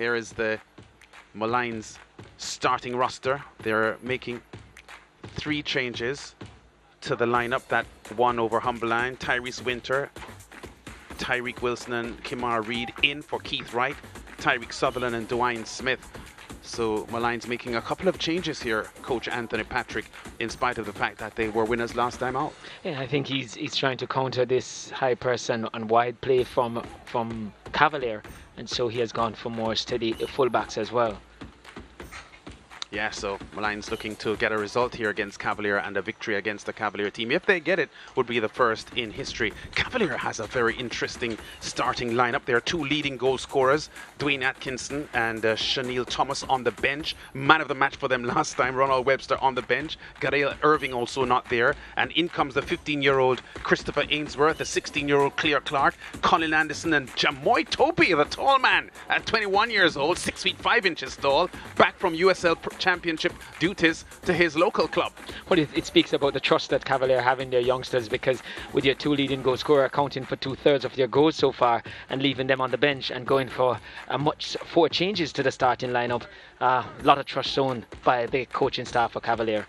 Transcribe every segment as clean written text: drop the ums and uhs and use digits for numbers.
Here is the Maligns starting roster. They're making 3 changes to the lineup that won over Humberline. Tyrese Winter, Tyreek Wilson and Kimar Reid in for Keith Wright, Tyreek Sutherland and Dwayne Smith. So Maligns making a couple of changes here, Coach Anthony Patrick, in spite of the fact that they were winners last time out. Yeah, I think he's trying to counter this high press and wide play from Cavalier, and so he has gone for more steady fullbacks as well. Yeah, so Maligns looking to get a result here against Cavalier, and a victory against the Cavalier team. If they get it, would be the first in history. Cavalier has a very interesting starting lineup. There are 2 leading goal scorers, Dwayne Atkinson and Chanel Thomas on the bench. Man of the match for them last time, Ronald Webster on the bench. Gadael Irving also not there. And in comes the 15-year-old Christopher Ainsworth, the 16-year-old Claire Clark, Colin Anderson and Jamoy Topi, the tall man at 21 years old, 6 feet 5 inches tall, back from USL Championship duties to his local club. Well, it speaks about the trust that Cavalier have in their youngsters, because with your 2 leading goal scorer accounting for 2/3 of their goals so far and leaving them on the bench and going for 4 changes to the starting lineup, a lot of trust shown by the coaching staff for Cavalier.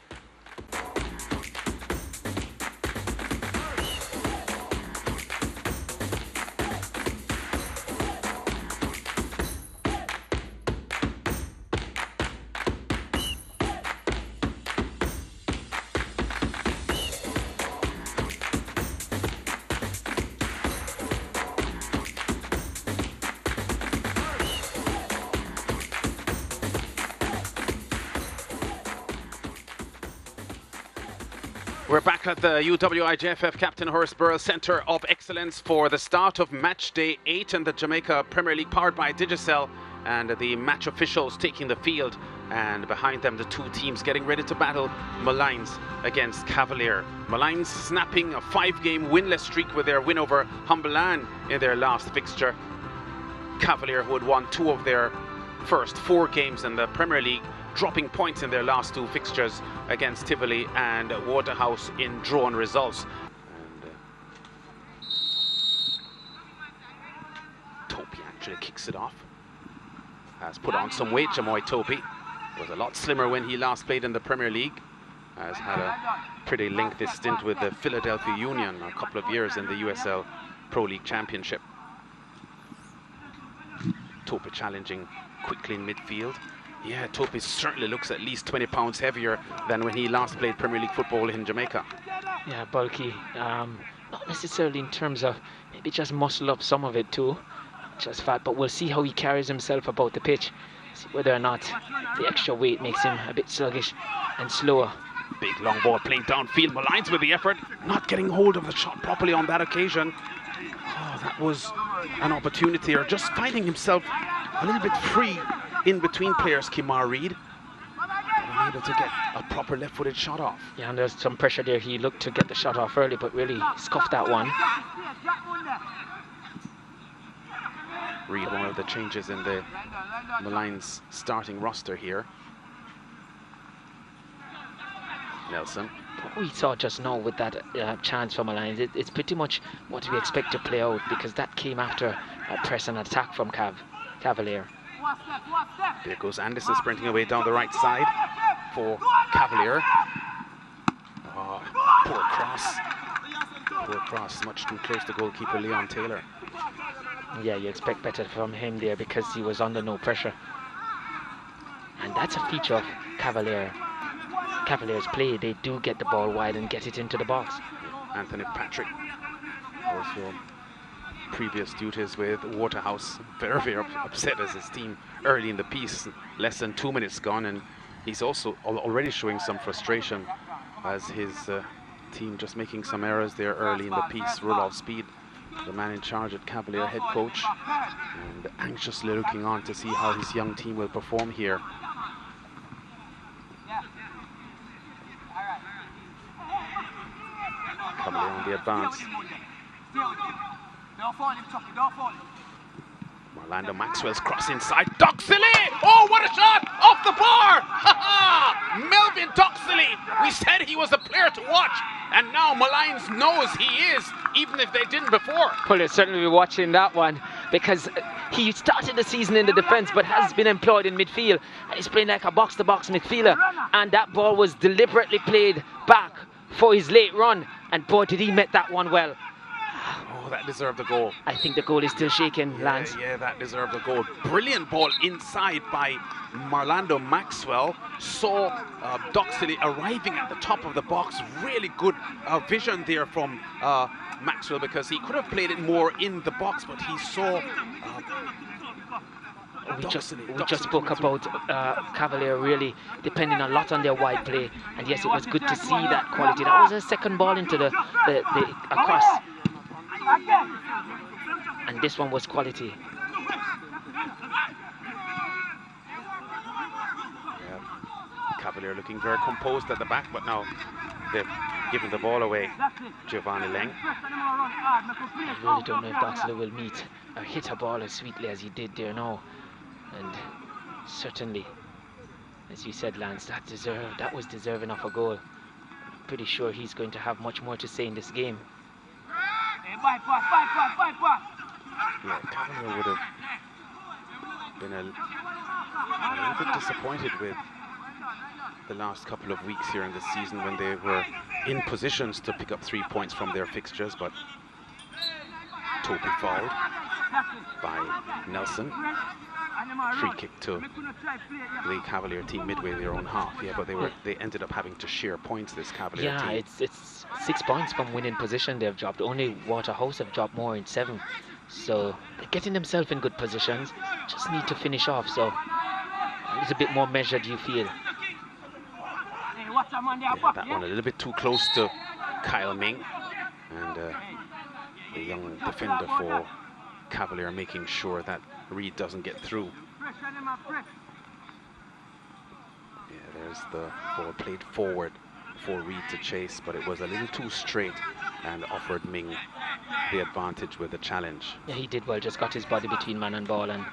We're back at the UWIJFF Captain Horace Burrell Centre of Excellence for the start of match day 8 in the Jamaica Premier League, powered by Digicel, and the match officials taking the field, and behind them the 2 teams getting ready to battle Maligns against Cavalier. Maligns snapping a 5-game winless streak with their win over Humberline in their last fixture. Cavalier, who had won 2 of their first 4 games in the Premier League, dropping points in their last 2 fixtures against Tivoli and Waterhouse in drawn results. And Topi actually kicks it off. Has put on some weight, Jamoy Topi. Was a lot slimmer when he last played in the Premier League. Has had a pretty lengthy stint with the Philadelphia Union, a couple of years in the USL Pro League Championship. Topi challenging quickly in midfield. Yeah, Topi certainly looks at least 20 pounds heavier than when he last played Premier League football in Jamaica. Yeah, bulky. Not necessarily in terms of, maybe just muscle up some of it too, just fat, but we'll see how he carries himself about the pitch. See whether or not the extra weight makes him a bit sluggish and slower. Big long ball played downfield. Maligns with the effort, not getting hold of the shot properly on that occasion. Oh, that was an opportunity, or just finding himself a little bit free in between players. Kimar Reid unable to get a proper left-footed shot off. Yeah, and there's some pressure there. He looked to get the shot off early, but really scuffed that one. Reid, one of the changes in the Maligns starting roster here. Nelson. What we saw just now with that chance from Maligns, it's pretty much what we expect to play out, because that came after a press and attack from Cavalier. There goes Anderson sprinting away down the right side for Cavalier. Oh, poor cross. Poor cross, much too close to goalkeeper Leon Taylor. Yeah, you expect better from him there because he was under no pressure. And that's a feature of Cavalier's play. They do get the ball wide and get it into the box. Anthony Patrick, also previous duties with Waterhouse, very, very upset as his team early in the piece, less than 2 minutes gone, and he's also already showing some frustration as his team just making some errors there early in the piece. Rudolph Speed, the man in charge at Cavalier, head coach, and anxiously looking on to see how his young team will perform here. Cavalier on the advance. Orlando Maxwell's cross inside. Doxley! Oh, what a shot! Off the bar! Melvin Doxley! We said he was a player to watch, and now Maligns knows he is, even if they didn't before. Well, they'll certainly be watching that one. because he started the season in the defence but has been employed in midfield, and he's playing like a box-to-box midfielder, and that ball was deliberately played back for his late run, and boy did he met that one well. Oh, that deserved a goal. I think the goal is still shaking, Lance. Yeah, that deserved a goal. Brilliant ball inside by Marlando Maxwell. Saw Doxley arriving at the top of the box. Really good vision there from Maxwell, because he could have played it more in the box, but he saw we just spoke about Cavalier really depending a lot on their wide play, and yes, it was good to see that quality. That was a second ball into the across, and this one was quality. Yeah. Cavalier looking very composed at the back, but now they've given the ball away. Giovanni Leng. I really don't know if Doxley will meet or hit a ball as sweetly as he did there now. And certainly, as you said, Lance, that was deserving of a goal. I'm pretty sure he's going to have much more to say in this game. Yeah, Cavalier would have been a little bit disappointed with the last couple of weeks here in the season when they were in positions to pick up 3 points from their fixtures, but Topi fouled by Nelson. Free kick to the Cavalier team midway their own half. Yeah, but they ended up having to share points, this Cavalier team. Yeah, it's 6 points from winning position they've dropped. Only Waterhouse have dropped more in 7. So they're getting themselves in good positions. Just need to finish off. So it's a bit more measured, you feel. Yeah, that one a little bit too close to Kyle Ming, and the young defender for Cavalier making sure that Reed doesn't get through. Yeah, there's the ball played forward for Reed to chase, but it was a little too straight and offered Ming the advantage with the challenge. Yeah, he did well, just got his body between man and ball, and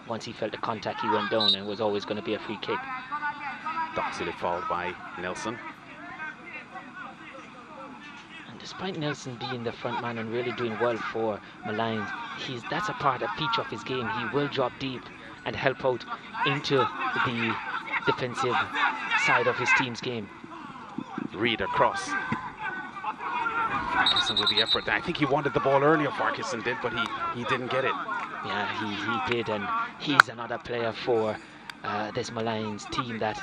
once he felt the contact, he went down, and it was always going to be a free kick. Doxley fouled by Nelson. And despite Nelson being the front man and really doing well for Maligns, that's a feature of his game. He will drop deep and help out into the defensive side of his team's game. Reed across. Farquharson with the effort. I think he wanted the ball earlier, Farquharson did, but he didn't get it. Yeah, he did, and he's another player for this Maligns team that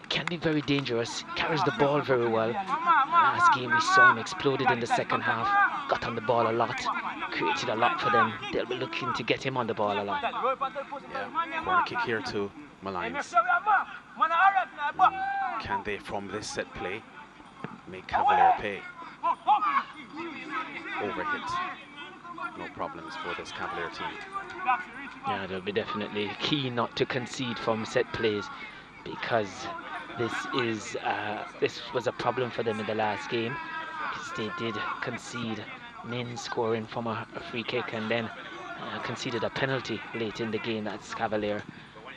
can be very dangerous, carries the ball very well. Last game we saw him exploded in the second half, got on the ball a lot, created a lot for them. They'll be looking to get him on the ball a lot. Yeah, corner kick here to Maligns. Can they, from this set play, make Cavalier pay? Overhit. No problems for this Cavalier team. Yeah, they'll be definitely key not to concede from set plays, because this was a problem for them in the last game, because they did concede men scoring from a free kick, and then conceded a penalty late in the game. That's Cavalier,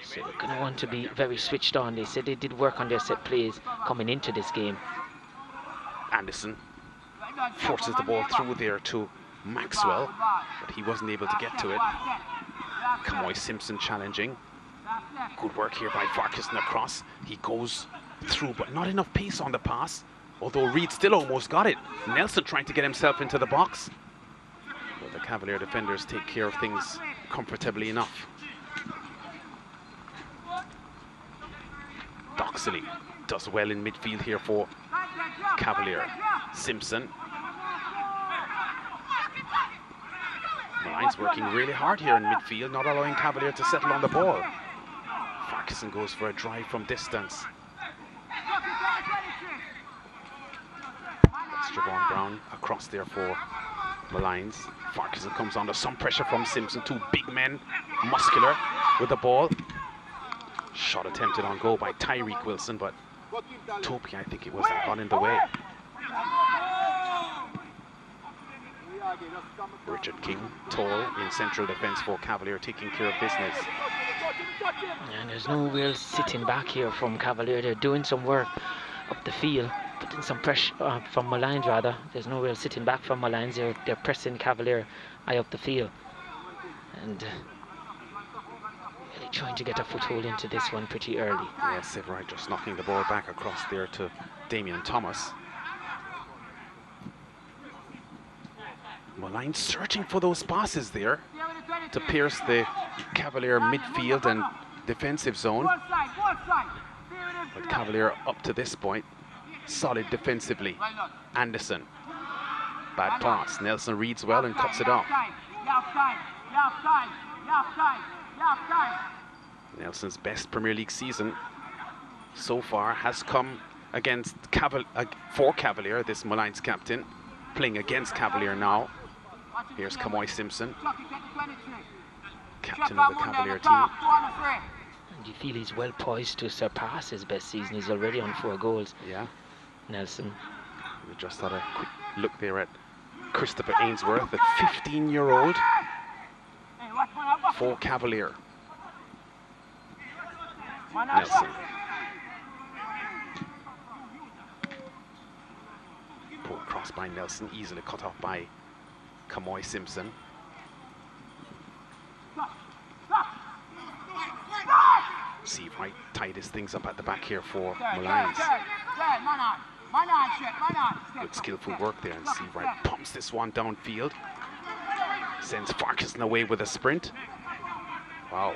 so they're going to want to be very switched on. They said they did work on their set plays coming into this game. Anderson forces the ball through there to Maxwell, but he wasn't able to get to it. Kamoy Simpson challenging. Good work here by Farquharson across. He goes through, but not enough pace on the pass, although Reed still almost got it. Nelson trying to get himself into the box, but the Cavalier defenders take care of things comfortably enough. Doxley does well in midfield here for Cavalier. Simpson. Maligns working really hard here in midfield, not allowing Cavalier to settle on the ball. Farquharson goes for a drive from distance. That's Javon Brown across there for Maligns. Farquharson comes under some pressure from Simpson. Two big men, muscular, with the ball. Shot attempted on goal by Tyreek Wilson, but Topi, I think it was, that got in the way. Richard King, tall in central defence for Cavalier, taking care of business. And there's no real sitting back here from Cavalier. They're doing some work up the field, putting some pressure from Maligns rather. There's no real sitting back from Maligns. They're pressing Cavalier high up the field. and really trying to get a foothold into this one pretty early. Yeah, Severide just knocking the ball back across there to Damien Thomas. Molynes searching for those passes there to pierce the Cavalier midfield and defensive zone. But Cavalier up to this point, solid defensively. Anderson, bad pass. Nelson reads well and cuts it off. Nelson's best Premier League season so far has come against for Cavalier, this Molynes captain, playing against Cavalier now. Here's Kamoy Simpson, captain of the Cavalier team. And you feel he's well poised to surpass his best season. He's already on 4 goals. Yeah. Nelson. We just had a quick look there at Christopher Ainsworth, the 15-year-old for Cavalier. Nelson. Poor cross by Nelson, easily cut off by Kamoy Simpson. Severide tied his things up at the back here for Maligns. Good skillful work there, and Severide pumps this one downfield. Sends Farquharson away with a sprint. Wow.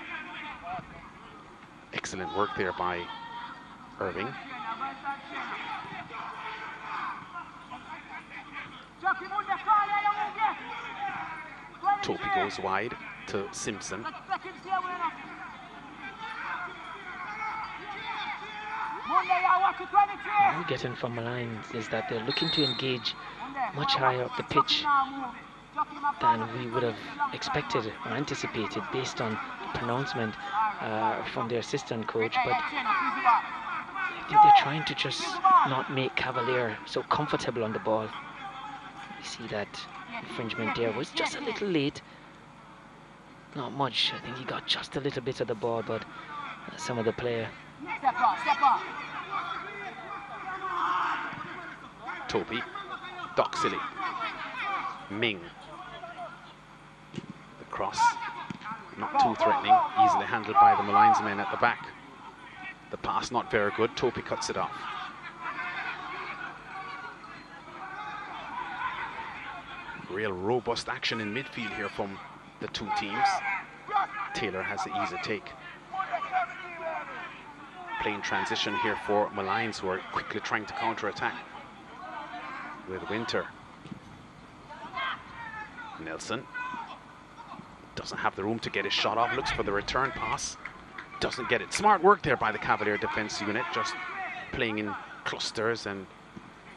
Excellent work there by Irving. Topi goes wide to Simpson. What I'm getting from Maligns is that they're looking to engage much higher up the pitch than we would have expected or anticipated based on the pronouncement from their assistant coach. But I think they're trying to just not make Cavalier so comfortable on the ball. You see that infringement there was just a little late. Not much. I think he got just a little bit of the ball, but some of the player. Topi, Doxley, Ming. The cross, not too threatening, easily handled by the Maligns men at the back. The pass not very good, Topi cuts it off. Real robust action in midfield here from the two teams. Taylor has the easy take. Playing transition here for Maligns, who are quickly trying to counter-attack with Winter. Nelson doesn't have the room to get his shot off, looks for the return pass, doesn't get it. Smart work there by the Cavalier defense unit, just playing in clusters and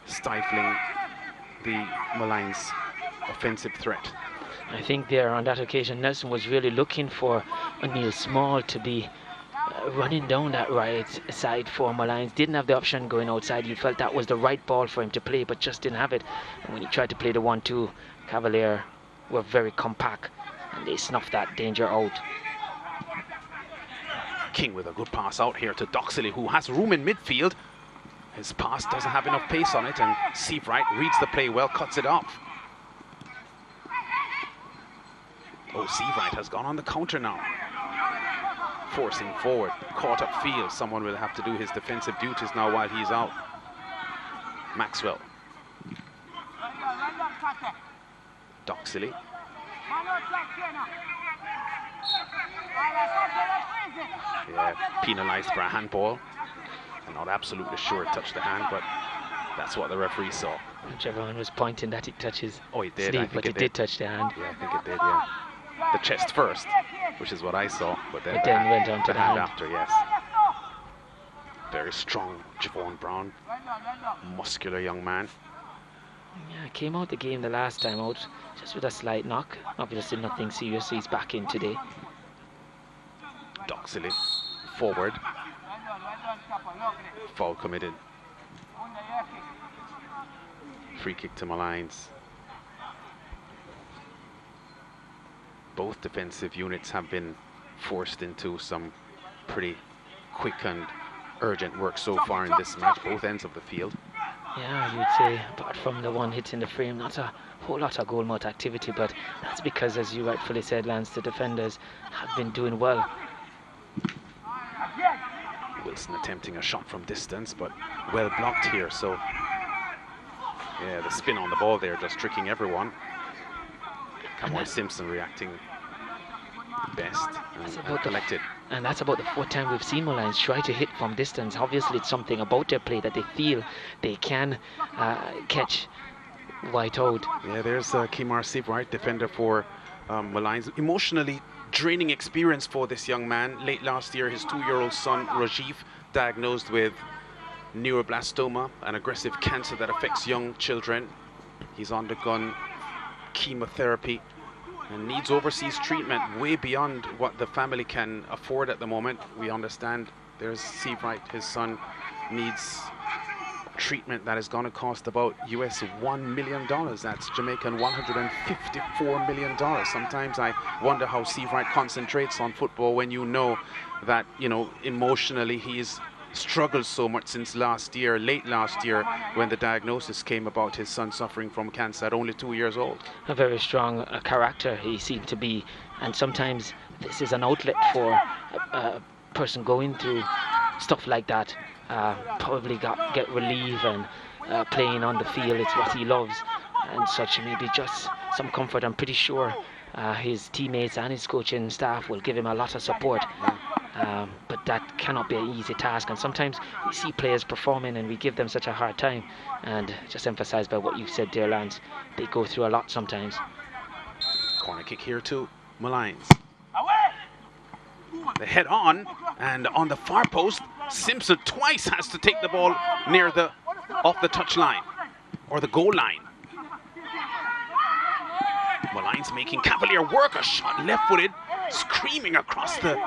stifling the Maligns offensive threat. I think there on that occasion Nelson was really looking for O'Neill Small to be running down that right side for Maligns. Didn't have the option going outside. He felt that was the right ball for him to play, but just didn't have it. And when he tried to play the 1-2, Cavalier were very compact and they snuffed that danger out. King with a good pass out here to Doxley, who has room in midfield. His pass doesn't have enough pace on it, and Severide reads the play well, cuts it off. Oh, Severide has gone on the counter now. Forcing forward, caught up field. Someone will have to do his defensive duties now while he's out. Maxwell. Doxley. Yeah, penalised for a handball. I'm not absolutely sure it touched the hand, but that's what the referee saw. Everyone was pointing that it touches. Oh, it did. Sleeve, I think but it did touch the hand. Yeah, I think it did, yeah. The chest first, which is what I saw, but then went on to the hand after, yes. Very strong Javon Brown, muscular young man. Yeah, came out the game the last time out just with a slight knock. Obviously nothing serious. He's back in today. Doxley forward. Foul committed. Free kick to Maligns. Both defensive units have been forced into some pretty quick and urgent work so far in this match, both ends of the field. Yeah, you'd say, apart from the one hit in the frame, not a whole lot of goal mouth activity, but that's because, as you rightfully said, Lance, the defenders have been doing well. Wilson attempting a shot from distance, but well blocked here, so yeah, the spin on the ball there just tricking everyone. Cameron Simpson reacting best and collected. And that's about the 4th time we've seen Molynes try to hit from distance. Obviously, it's something about their play that they feel they can catch White out. Yeah, there's Kimar Seabright, defender for Maligns. Emotionally draining experience for this young man. Late last year, his 2-year-old son, Rajiv, diagnosed with neuroblastoma, an aggressive cancer that affects young children. He's undergone chemotherapy and needs overseas treatment way beyond what the family can afford at the moment. We understand there's Seabright, his son, needs treatment that is going to cost about US $1 million. That's Jamaican $154 million. Sometimes I wonder how Seabright concentrates on football when you know that, you know, emotionally he's struggled so much since last year, late last year, when the diagnosis came about his son suffering from cancer at only 2 years old. A very strong character he seemed to be, and sometimes this is an outlet for a person going through stuff like that. Probably get relief, and playing on the field, it's what he loves, and such. Maybe just some comfort. I'm pretty sure his teammates and his coaching staff will give him a lot of support. But that cannot be an easy task, and sometimes we see players performing and we give them such a hard time, and just emphasized by what you said, dear Lance, they go through a lot sometimes. Corner kick here to Maligns. They head on, and on the far post, Simpson twice has to take the ball near the off the touch line or the goal line. Molynes making Cavalier work a shot, left-footed, screaming across the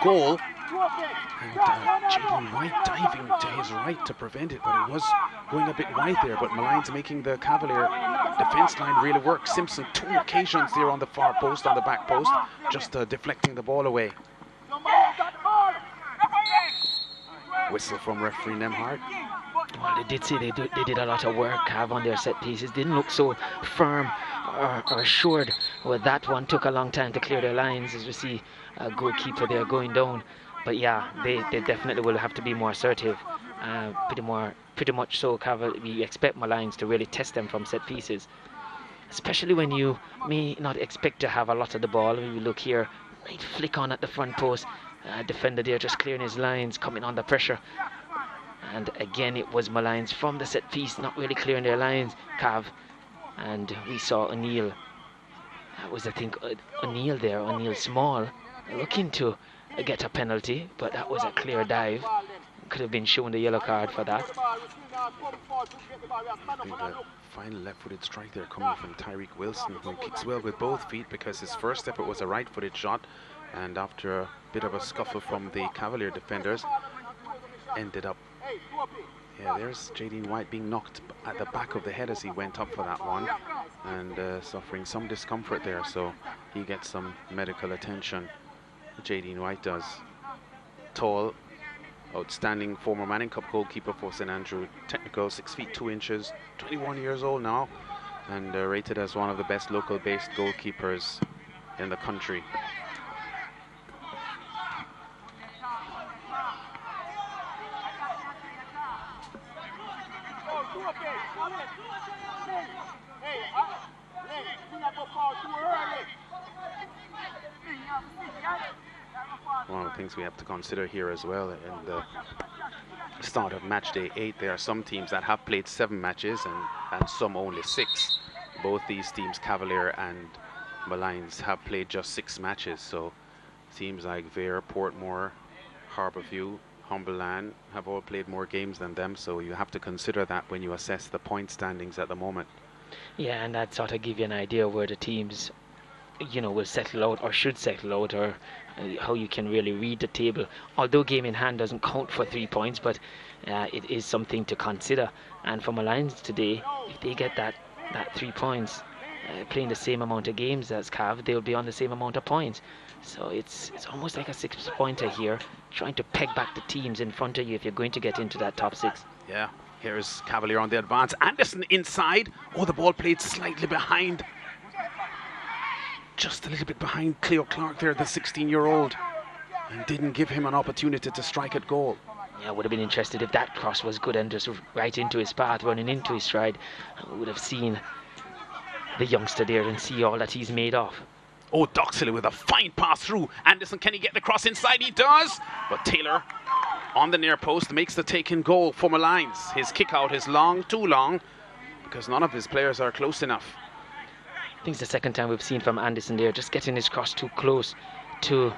goal, and Jaden White diving to his right to prevent it, but it was going a bit wide there. But Molynes making the Cavalier defense line really work. Simpson 2 occasions there on the far post, on the back post, just deflecting the ball away. Whistle from referee Nemhard. Well, they did say they did a lot of work, Cav, on their set pieces. Didn't look so firm or assured. Well, that one took a long time to clear their lines, as we see a goalkeeper there going down. But yeah, they definitely will have to be more assertive. Pretty much so, Cav. We expect Maligns to really test them from set pieces, especially when you may not expect to have a lot of the ball. We look here, right flick on at the front post. Defender there just clearing his lines, coming under pressure. And again, it was Maligns from the set piece, not really clearing their lines, Cav. And we saw O'Neill. That was, I think, O'Neill there, O'Neill Small, looking to get a penalty, but that was a clear dive. Could have been shown the yellow card for that. I think the final left-footed strike there coming from Tyreek Wilson, who kicks well with both feet, because his first effort was a right-footed shot, and after a bit of a scuffle from the Cavalier defenders, ended up, yeah, there's Jaden White being knocked at the back of the head as he went up for that one, and suffering some discomfort there, so he gets some medical attention. Jaden White does. Tall, outstanding former Manning Cup goalkeeper for St Andrew, technical, 6 feet 2 inches, 21 years old now, and rated as one of the best local-based goalkeepers in the country. One of the things we have to consider here as well, in the start of Matchday 8, there are some teams that have played 7 matches and some only 6. Both these teams, Cavalier and Maligns, have played just 6 matches, so teams like Vere, Portmore, Harbourview, Humberland have all played more games than them, so you have to consider that when you assess the point standings at the moment. Yeah, and that sort of give you an idea where the teams, you know, will settle out or should settle out, or how you can really read the table. Although game in hand doesn't count for 3 points, but it is something to consider. And for Maligns today, if they get that 3 points, playing the same amount of games as Cav, they'll be on the same amount of points. So it's almost like a 6-pointer here, trying to peg back the teams in front of you if you're going to get into that top 6. Yeah, Here's Cavalier on the advance. Anderson inside. Oh, the ball played slightly behind. Just a little bit behind Cleo Clark there, the 16-year-old. And didn't give him an opportunity to strike at goal. Yeah, would have been interested if that cross was good and just right into his path, running into his stride. We would have seen the youngster there and see all that he's made of. Oh, Doxley with a fine pass through. Anderson, can he get the cross inside? He does. But Taylor on the near post makes the take-in goal for Maligns. His kick out is long, too long, because none of his players are close enough. I think it's the second time we've seen from Anderson there, just getting his cross too close to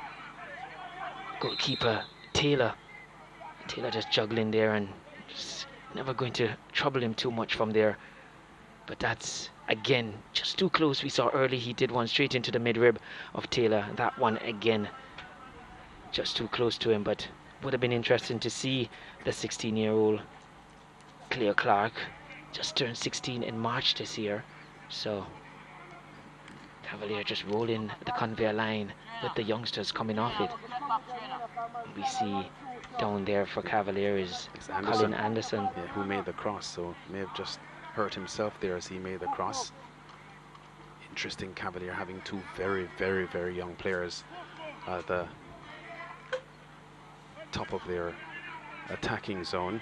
goalkeeper Taylor. Taylor just juggling there and just never going to trouble him too much from there. But that's, again, just too close. We saw early he did one straight into the mid-rib of Taylor. That one, again, just too close to him. But would have been interesting to see the 16-year-old Cleo Clark, just turned 16 in March this year. So Cavalier just rolling the conveyor line with the youngsters coming off it. We see down there for Cavalier is Colin Anderson. Yeah, who made the cross, so may have just hurt himself there as he made the cross. Interesting, Cavalier having two very, very, very young players at the top of their attacking zone,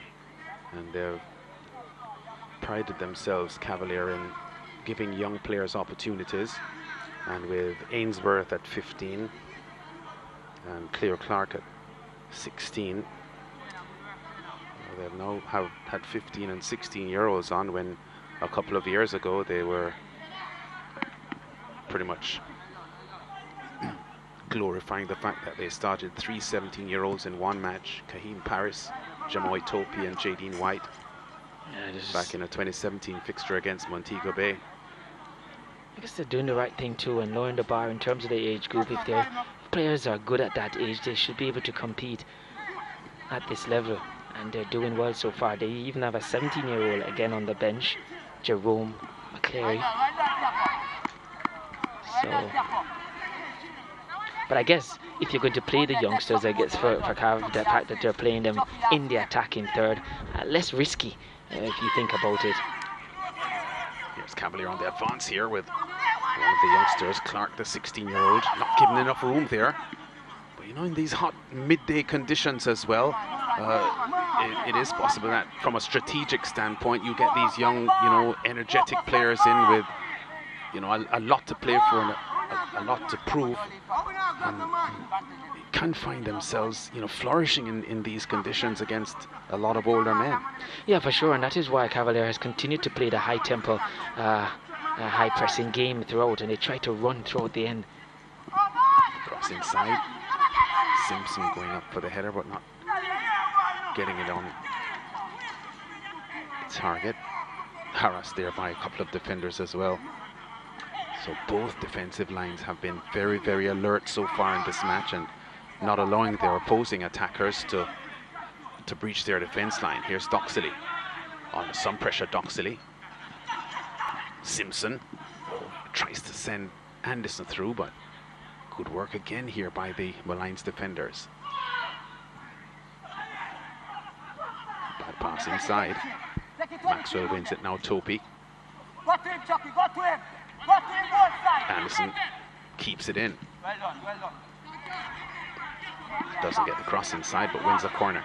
and they've prided themselves, Cavalier, in giving young players opportunities. And with Ainsworth at 15 and Cleo Clark at 16, they now have had 15 and 16-year-olds on, when a couple of years ago they were pretty much glorifying the fact that they started 3 17-year-olds in one match: Kahim Paris, Jamoy Topi and Jadine White, back in a 2017 fixture against Montego Bay. I guess they're doing the right thing too and lowering the bar in terms of the age group. If their players are good at that age, they should be able to compete at this level, and they're doing well so far. They even have a 17-year-old again on the bench, Jerome McCleary. So, but I guess if you're going to play the youngsters, I guess for Cav, the fact that they're playing them in the attacking third, less risky if you think about it. Here's Cavalier on the advance here with one of the youngsters, Clark, the 16-year-old, not given enough room there. But you know, in these hot midday conditions as well, it is possible that from a strategic standpoint, you get these young, you know, energetic players in with, you know, a lot to play for and a lot to prove. And can find themselves, you know, flourishing in these conditions against a lot of older men. Yeah, for sure, and that is why Cavalier has continued to play the high tempo, high pressing game throughout, and they try to run throughout the end. Cross inside. Simpson going up for the header, but not getting it on target. Harassed there by a couple of defenders as well. So both defensive lines have been very, very alert so far in this match, and not allowing their opposing attackers to breach their defense line. Here's Doxley. Under some pressure, Doxley. Simpson tries to send Anderson through, but good work again here by the Maligns defenders. Bad pass inside. Maxwell wins it now, Topi. Anderson keeps it in. Doesn't get the cross inside, but wins a corner.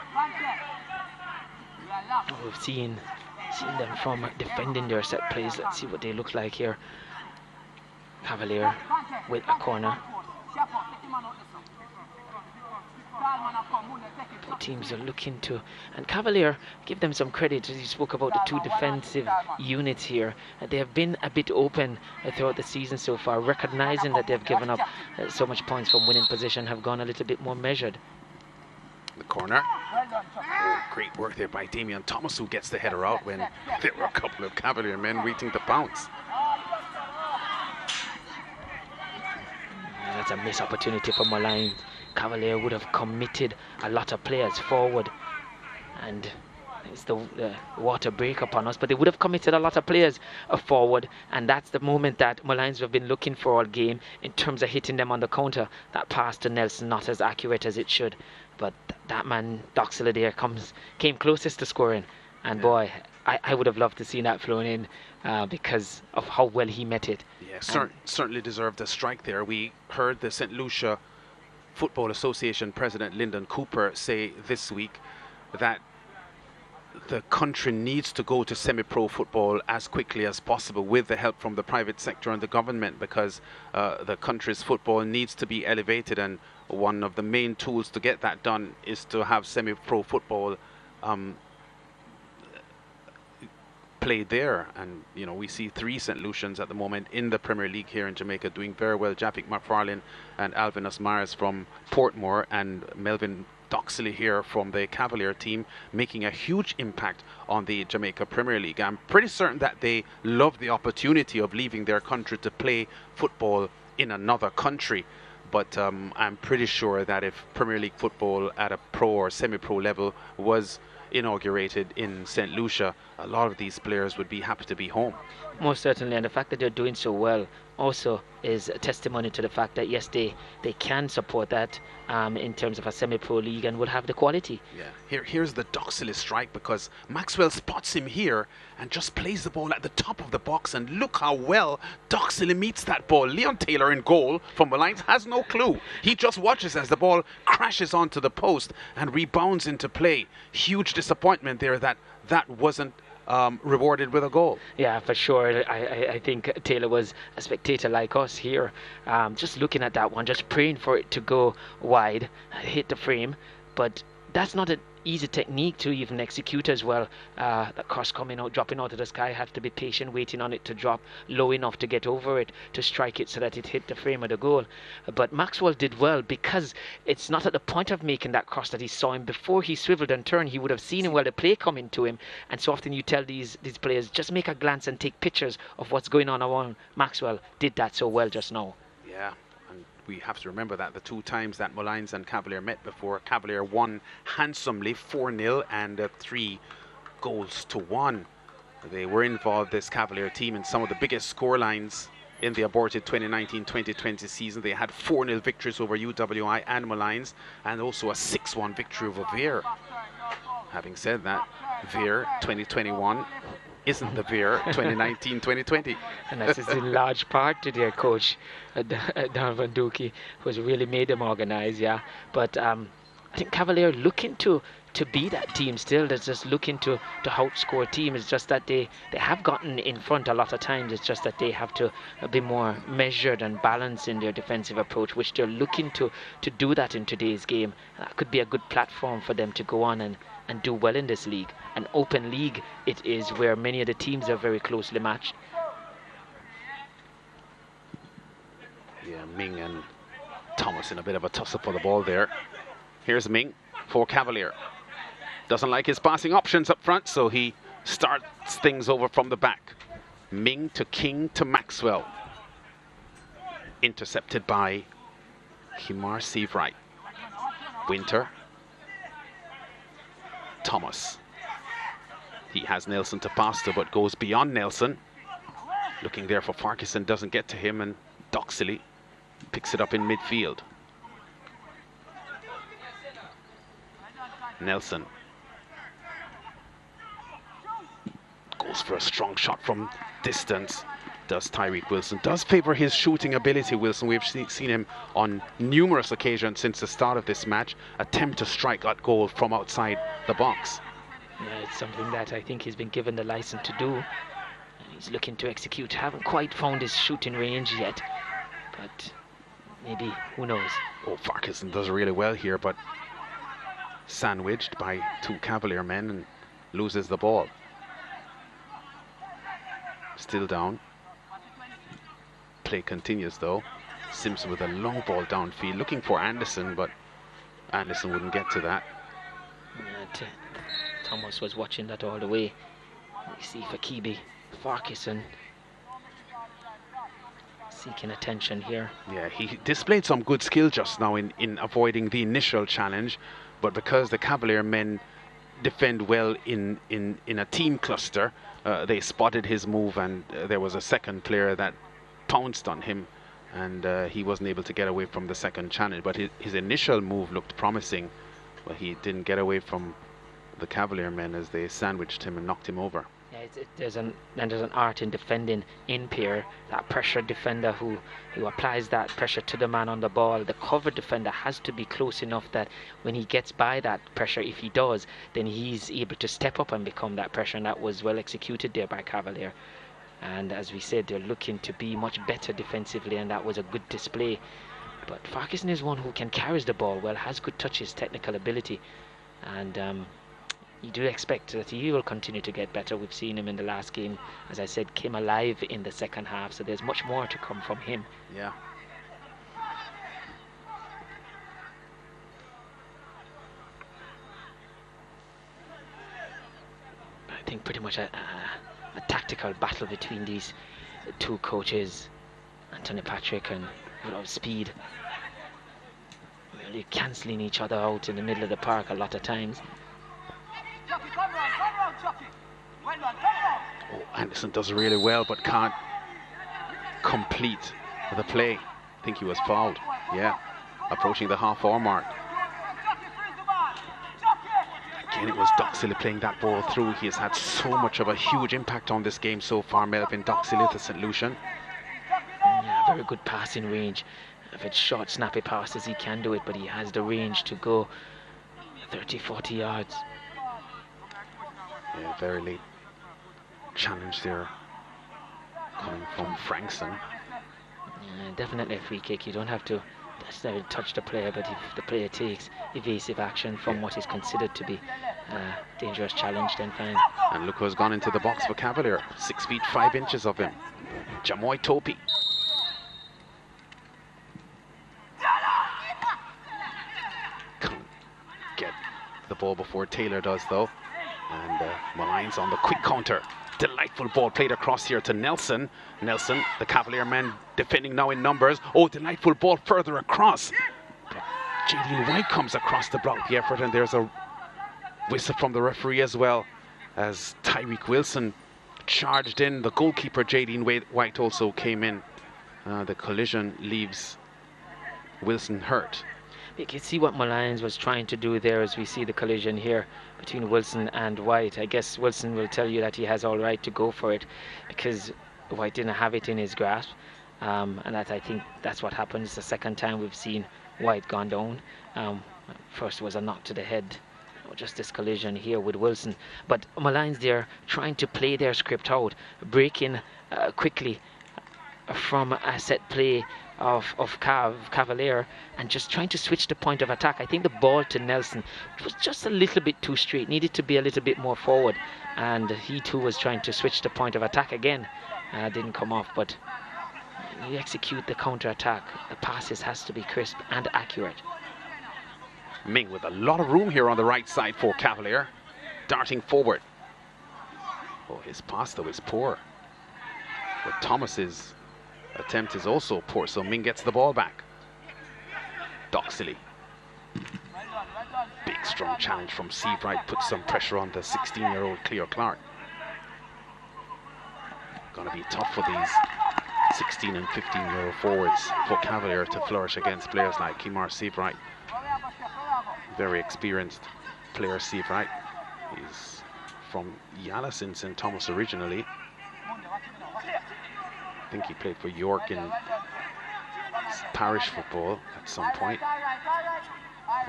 We've seen them from defending their set plays. Let's see what they look like here. Cavalier with a corner. Both teams are looking to, and Cavalier, give them some credit, as you spoke about the two defensive units here. They have been a bit open throughout the season so far, recognizing that they've given up so much points from winning position, have gone a little bit more measured. The corner. Oh, great work there by Damian Thomas, who gets the header out when there were a couple of Cavalier men waiting to bounce. And that's a missed opportunity for Molynes. Cavalier would have committed a lot of players forward, and it's the water break upon us, but they would have committed a lot of players forward, and that's the moment that Molynes have been looking for all game in terms of hitting them on the counter. That pass to Nelson, not as accurate as it should, but that man Doxley there came closest to scoring, And boy, I would have loved to see that flown in because of how well he met it. Yeah, certainly deserved a strike there. We heard the St. Lucia Football Association President Lyndon Cooper say this week that the country needs to go to semi-pro football as quickly as possible with the help from the private sector and the government, because the country's football needs to be elevated, and one of the main tools to get that done is to have semi-pro football played there. And you know, we see 3 St. Lucians at the moment in the Premier League here in Jamaica doing very well. Japik McFarlane and Alvin Osmaris from Portmore, and Melvin Doxley here from the Cavalier team, making a huge impact on the Jamaica Premier League. I'm pretty certain that they love the opportunity of leaving their country to play football in another country. But I'm pretty sure that if Premier League football at a pro or semi-pro level was inaugurated in St. Lucia, a lot of these players would be happy to be home. Most certainly, and the fact that they're doing so well also is a testimony to the fact that yes, they can support that in terms of a semi-pro league and will have the quality. Yeah, here's the Doxley strike, because Maxwell spots him here and just plays the ball at the top of the box, and look how well Doxley meets that ball. Leon Taylor in goal from Maligns has no clue. He just watches as the ball crashes onto the post and rebounds into play. Huge disappointment there that wasn't rewarded with a goal. Yeah, for sure. I think Taylor was a spectator like us here, just looking at that one, just praying for it to go wide, hit the frame. But that's not an easy technique to even execute as well. The cross coming out, dropping out of the sky, have to be patient, waiting on it to drop low enough to get over it, to strike it so that it hit the frame of the goal. But Maxwell did well, because it's not at the point of making that cross that he saw him. Before he swiveled and turned, he would have seen him, well, the play coming to him. And so often you tell these players, just make a glance and take pictures of what's going on around. Maxwell did that so well just now. Yeah. We have to remember that the 2 times that Molynes and Cavalier met before, Cavalier won handsomely 4-0 and 3-1. They were involved, this Cavalier team, in some of the biggest scorelines in the aborted 2019-2020 season. They had 4-0 victories over UWI and Molynes, and also a 6-1 victory over Veer. Having said that, Veer 2021 isn't the Veer 2019-2020. And that is in large part to their coach, Donovan Dookie, who's really made them organize, yeah. But I think Cavalier looking to be that team still that's just looking to outscore team. It's just that they have gotten in front a lot of times. It's just that they have to be more measured and balanced in their defensive approach, which they're looking to do that in today's game. That could be a good platform for them to go on and do well in this league. An open league it is, where many of the teams are very closely matched. Yeah, Ming and Thomas in a bit of a tussle for the ball there. Here's Ming for Cavalier. Doesn't like his passing options up front, so he starts things over from the back. Ming to King to Maxwell. Intercepted by Himar Seavright. Winter. Thomas. He has Nelson to pass to, but goes beyond Nelson. Looking there for Farquharson, doesn't get to him, and Doxley picks it up in midfield. Nelson goes for a strong shot from distance. Does Tyreek Wilson. Does favour his shooting ability, Wilson. We've seen him on numerous occasions since the start of this match attempt to strike at goal from outside the box. Yeah, it's something that I think he's been given the license to do. He's looking to execute. Haven't quite found his shooting range yet, but maybe, who knows. Oh, Farquharson does really well here, but sandwiched by 2 Cavalier men and loses the ball. Still down. Play continues though. Simpson with a long ball downfield, looking for Anderson, but Anderson wouldn't get to that. Thomas was watching that all the way. We see Fakibi, Farquharson seeking attention here. Yeah, he displayed some good skill just now in avoiding the initial challenge, but because the Cavalier men defend well in a team cluster, they spotted his move, and there was a second player that pounced on him, and he wasn't able to get away from the second challenge. But his initial move looked promising, but he didn't get away from the Cavalier men as they sandwiched him and knocked him over. Yeah, there's an art in defending in pair. That pressure defender who applies that pressure to the man on the ball. The cover defender has to be close enough that when he gets by that pressure, if he does, then he's able to step up and become that pressure, and that was well executed there by Cavalier. And as we said, they're looking to be much better defensively, and that was a good display. But Farquharson is one who can carry the ball well, has good touches, technical ability, and you do expect that he will continue to get better. We've seen him in the last game, as I said, came alive in the second half, so there's much more to come from him. Yeah. I think pretty much a tactical battle between these two coaches, Anthony Patrick and Speed, really cancelling each other out in the middle of the park a lot of times. Oh, Anderson does really well, but can't complete the play. I think he was fouled. Yeah, approaching the half-hour mark. Again, it was Doxley playing that ball through. He has had so much of a huge impact on this game so far, Melvin Doxley, the St. Lucian. Yeah, very good passing range. If it's short, snappy passes, he can do it, but he has the range to go 30, 40 yards. Yeah, very late challenge there coming from Frankson. Yeah, definitely a free kick. You don't have to necessarily touch the player, but if the player takes evasive action from what is considered to be a dangerous challenge, then fine. And look who's gone into the box for Cavalier. 6 feet 5 inches of him, Jamoy Topi. Can't get the ball before Taylor does though. And Maligns on the quick counter. Delightful ball played across here to Nelson. Nelson, the Cavalier men defending now in numbers. Oh, delightful ball further across. Jadine White comes across to block the effort, and there's a whistle from the referee as well as Tyreek Wilson charged in. The goalkeeper, Jadine White, also came in. The collision leaves Wilson hurt. You can see what Molynes was trying to do there as we see the collision here between Wilson and White. I guess Wilson will tell you that he has all right to go for it because White didn't have it in his grasp. And I think that's what happened. It's the second time we've seen White gone down. First was a knock to the head. Just this collision here with Wilson. But Molynes there trying to play their script out, breaking quickly from a set play of Cavalier and just trying to switch the point of attack. I think the ball to Nelson was just a little bit too straight, needed to be a little bit more forward, and he too was trying to switch the point of attack again. Didn't come off, but you execute the counter attack, the passes has to be crisp and accurate. Ming with a lot of room here on the right side for Cavalier, darting forward. Oh, his pass though is poor, but Thomas's attempt is also poor, so Ming gets the ball back. Doxley. Big strong challenge from Seabright, puts some pressure on the 16-year-old Cleo Clark. Gonna be tough for these 16 and 15-year-old forwards for Cavalier to flourish against players like Kimar Seabright. Very experienced player, Seabright. He's from Yalis in St. Thomas originally. I think he played for York in parish football at some point,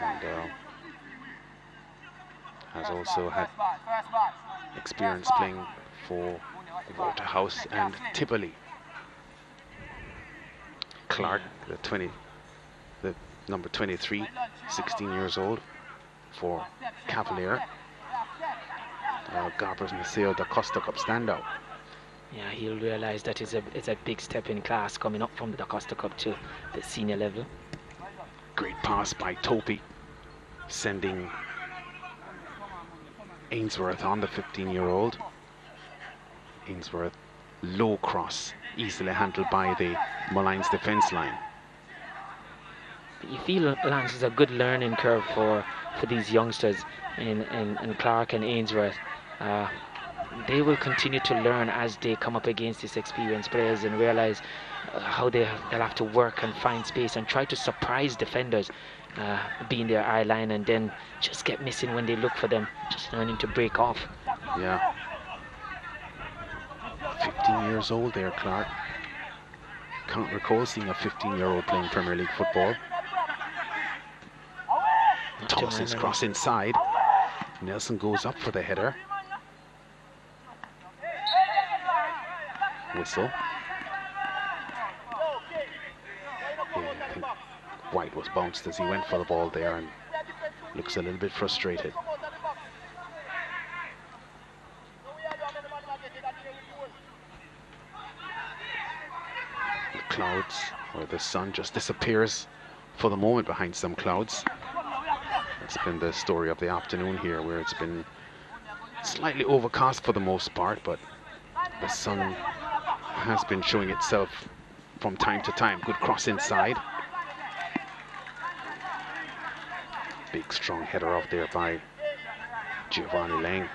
and has also had experience playing for Waterhouse and Tivoli. Clark, the number 23, 16 years old for Cavalier. Garbers Maceo, the Costa Cup standout. Yeah, he'll realize that it's a big step in class coming up from the Costa Cup to the senior level. Great pass by Topi, sending Ainsworth on the 15-year-old. Ainsworth, low cross, easily handled by the Molynes defense line. You feel, Lance, is a good learning curve for these youngsters in Clark and Ainsworth. They will continue to learn as they come up against these experienced players and realize how they'll have to work and find space and try to surprise defenders, be in their eye line and then just get missing when they look for them, just learning to break off. Yeah. 15 years old there, Clark. Can't recall seeing a 15-year-old playing Premier League football. Tosses cross inside. Nelson goes up for the header. Whistle. Yeah, I think White was bounced as he went for the ball there and looks a little bit frustrated. The clouds, or the sun, just disappears for the moment behind some clouds. That's been the story of the afternoon here, where it's been slightly overcast for the most part, but the sun has been showing itself from time to time. Good cross inside. Big strong header off there by Giovanni Lang,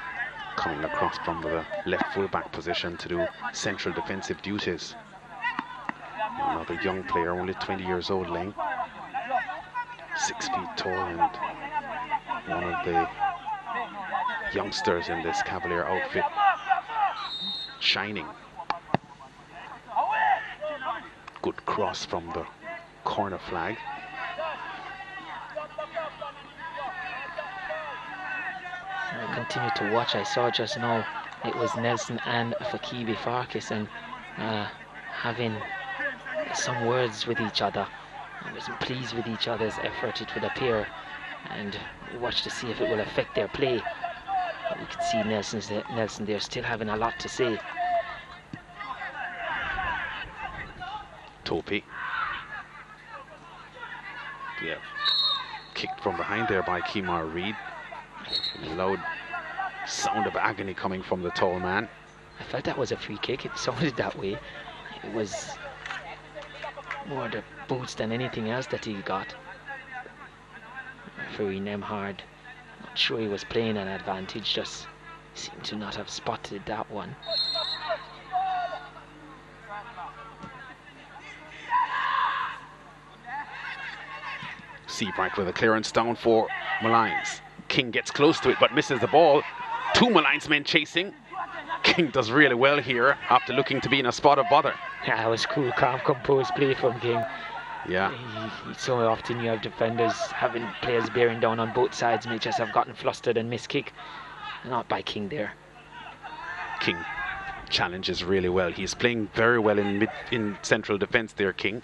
coming across from the left full-back position to do central defensive duties. Another young player, only 20 years old, Lang. 6 feet tall and one of the youngsters in this Cavalier outfit. Shining. Good cross from the corner flag. I continue to watch. I saw just now it was Nelson and Fakibi Farkas and having some words with each other. I wasn't pleased with each other's effort, it would appear, and we watch to see if it will affect their play. You can see Nelson there still having a lot to say. Topi. Yeah. Kicked from behind there by Kemar Reid. A loud sound of agony coming from the tall man. I felt that was a free kick. It sounded that way. It was more the boots than anything else that he got. Referee Nemhard, not sure he was playing an advantage, just seemed to not have spotted that one. Seabright with a clearance down for Maligns. King gets close to it but misses the ball. 2 Maligns men chasing. King does really well here after looking to be in a spot of bother. Yeah, it was cool, calm, composed play from King. Yeah. So often you have defenders having players bearing down on both sides, may just have gotten flustered and missed kick. Not by King there. King challenges really well. He's playing very well in central defense there, King.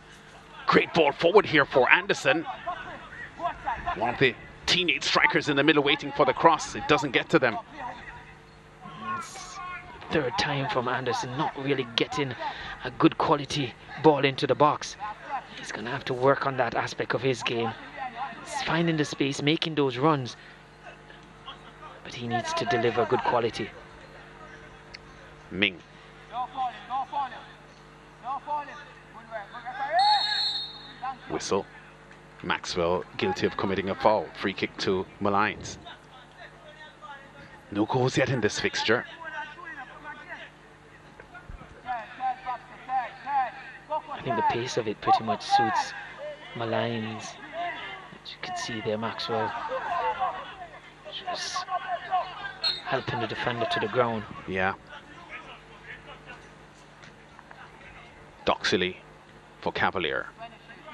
Great ball forward here for Anderson. One of the teenage strikers in the middle waiting for the cross. It doesn't get to them. It's third time from Anderson not really getting a good quality ball into the box. He's going to have to work on that aspect of his game. He's finding the space, making those runs, but he needs to deliver good quality. Ming. Whistle. Maxwell guilty of committing a foul. Free kick to Maligns. No goals yet in this fixture. I think the pace of it pretty much suits Maligns. As you can see there, Maxwell just helping the defender to the ground. Yeah. Doxley for Cavalier.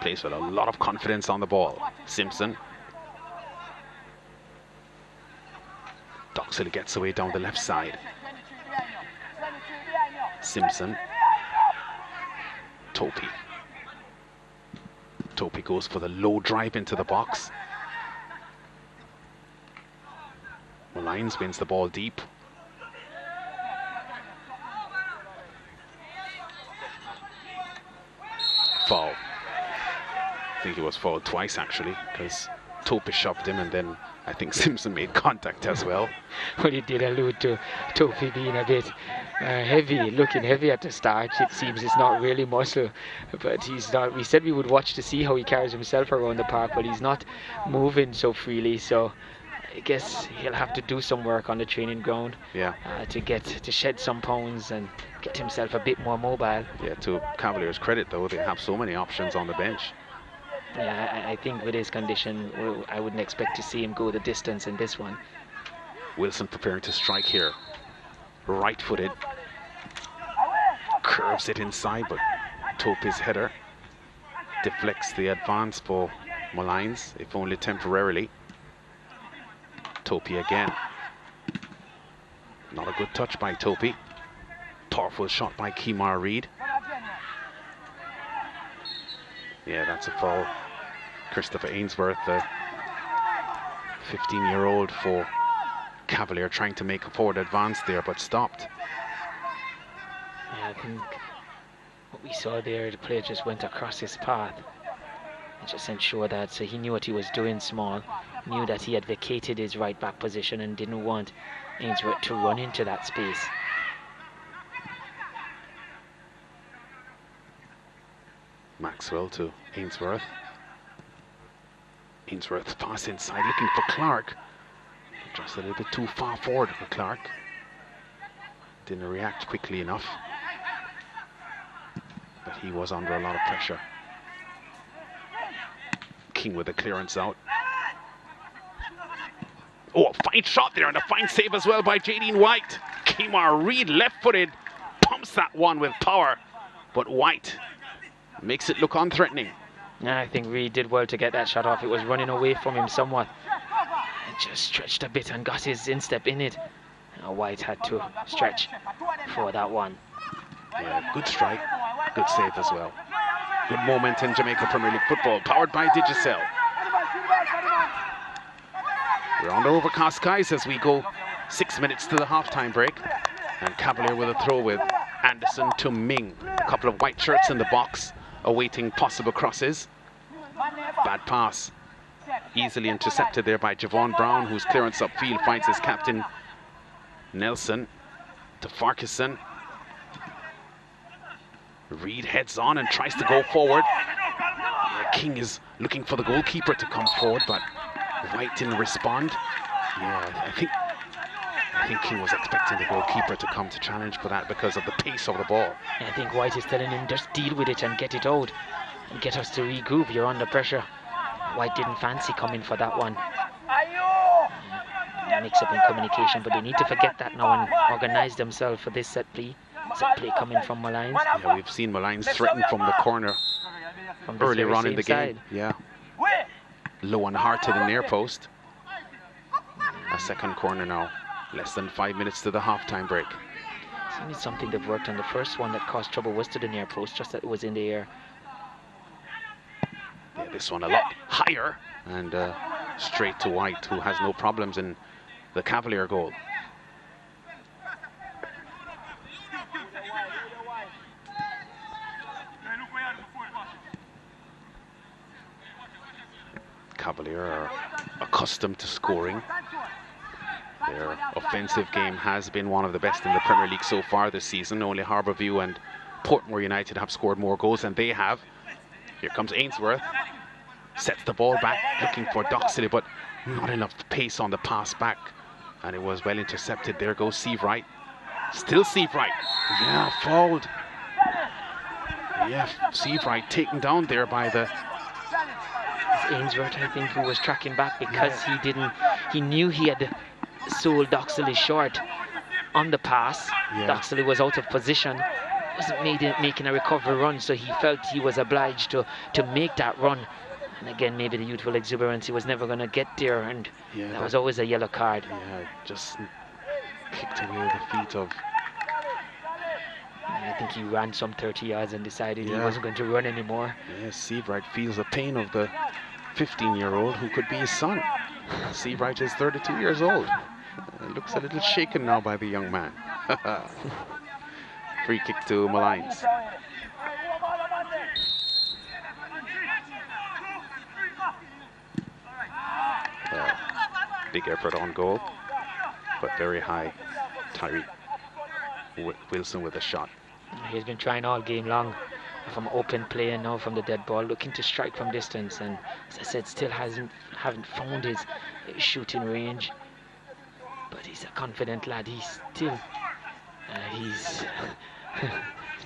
Plays with a lot of confidence on the ball. Simpson. Doxley gets away down the left side. Simpson. Topi. Topi goes for the low drive into the box. Molynes wins the ball deep. Foul. I think he was fouled twice actually, because Topi shoved him and then I think Simpson made contact as well. Well, he did allude to Topi being a bit heavy, looking heavy at the start. It seems it's not really muscle, but he's not. We said we would watch to see how he carries himself around the park, but he's not moving so freely. So I guess he'll have to do some work on the training ground. Yeah. To shed some pounds and get himself a bit more mobile. Yeah. To Cavalier's credit, though, they have so many options on the bench. Yeah, I think with his condition, I wouldn't expect to see him go the distance in this one. Wilson preparing to strike here. Right-footed. Curves it inside, but Topi's header deflects the advance for Molynes, if only temporarily. Topi again. Not a good touch by Topi. Powerful shot by Kemar Reid. Yeah, that's a foul. Christopher Ainsworth, the 15-year-old for Cavalier, trying to make a forward advance there, but stopped. Yeah, I think what we saw there, the player just went across his path and just ensured that, so he knew what he was doing small, knew that he had vacated his right back position and didn't want Ainsworth to run into that space. Maxwell to Ainsworth. Ainsworth pass inside, looking for Clark. Just a little bit too far forward for Clark. Didn't react quickly enough. But he was under a lot of pressure. King with a clearance out. Oh, a fine shot there and a fine save as well by Jadine White. Kemar Reid, left-footed, pumps that one with power. But White makes it look unthreatening. Yeah, I think Reid did well to get that shot off. It was running away from him somewhat. It just stretched a bit and got his instep in it. White had to stretch for that one. Yeah, good strike, good save as well. Good moment in Jamaica Premier League football, powered by Digicel. We're under overcast skies as we go 6 minutes to the halftime break. And Cavalier with a throw with Anderson to Ming. A couple of white shirts in the box, awaiting possible crosses. Bad pass. Easily intercepted there by Javon Brown, whose clearance upfield finds his captain Nelson to Farquharson. Reid heads on and tries to go forward. King is looking for the goalkeeper to come forward, but White didn't respond. Yeah, I think King was expecting the goalkeeper to come to challenge for that because of the pace of the ball. I think White is telling him just deal with it and get it out and get us to regroup. You're under pressure. White didn't fancy coming for that one. Mix up in communication, but they need to forget that now and organize themselves for this set play coming from Maligns. Yeah, we've seen Maligns threaten from the corner from earlier on in the game. Side. Yeah. Low and hard to the near post. A second corner now. Less than 5 minutes to the halftime break. It's something they've worked on. The first one that caused trouble was to the near post, just that it was in the air. Yeah, this one a lot higher and straight to White, who has no problems in the Cavalier goal. Cavalier are accustomed to scoring. Their offensive game has been one of the best in the Premier League so far this season. Only Harbourview and Portmore United have scored more goals than they have. Here comes Ainsworth. Sets the ball back, looking for Doxley, but not enough pace on the pass back. And it was well intercepted. There goes Seavright. Still Seavright. Yeah, fouled. Yeah, Seavright taken down there by the... Ainsworth, I think, who was tracking back because he knew he had sold Doxley short on the pass. Yeah. Doxley was out of position, wasn't making a recovery run, so he felt he was obliged to make that run. And again, maybe the youthful exuberance, he was never going to get there, and that was always a yellow card. Yeah, just kicked away the feet of... I think he ran some 30 yards and decided he wasn't going to run anymore. Yeah, Seavright feels the pain of the 15-year-old who could be his son. Seavright is 32 years old. Looks a little shaken now by the young man. Free kick to Maligns. Big effort on goal, but very high. Tyree Wilson with a shot. He's been trying all game long from open play and now from the dead ball, looking to strike from distance, and as I said, still haven't found his shooting range. But he's a confident lad. He's still he's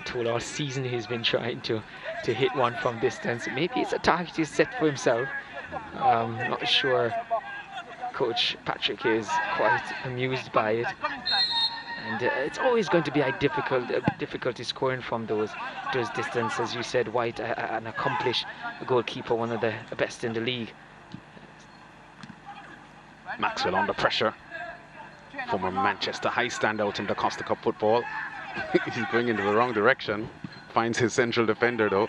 told all season he's been trying to to hit one from distance. Maybe it's a target he's set for himself. Not sure Coach Patrick is quite amused by it. And it's always going to be a difficulty scoring from those distances. As you said, White, an accomplished goalkeeper, one of the best in the league. Maxwell under pressure. Former Manchester High standout in the Costa Cup football. He's going into the wrong direction. Finds his central defender though.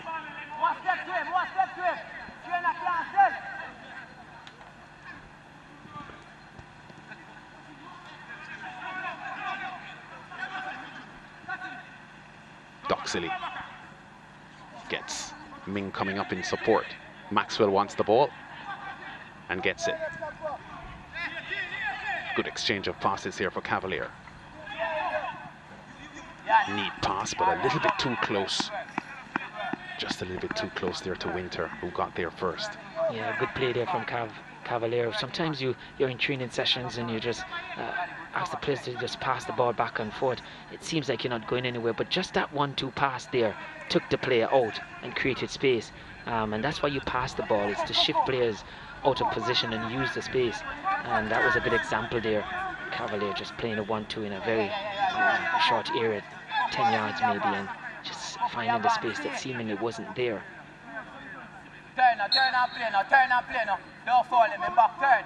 Doxley gets Ming coming up in support. Maxwell wants the ball and gets it. Good exchange of passes here for Cavalier. Neat pass, but a little bit too close. Just a little bit too close there to Winter, who got there first. Yeah, good play there from Cavalier. Sometimes you're in training sessions and you just ask the players to just pass the ball back and forth. It seems like you're not going anywhere, but just that 1-2 pass there took the player out and created space. And that's why you pass the ball. It's to shift players out of position and use the space. And that was a good example there. Cavalier just playing a 1-2 in a very short area, 10 yards maybe, and just finding the space that seemingly wasn't there. Turn and play now. Don't fall him, in back turn.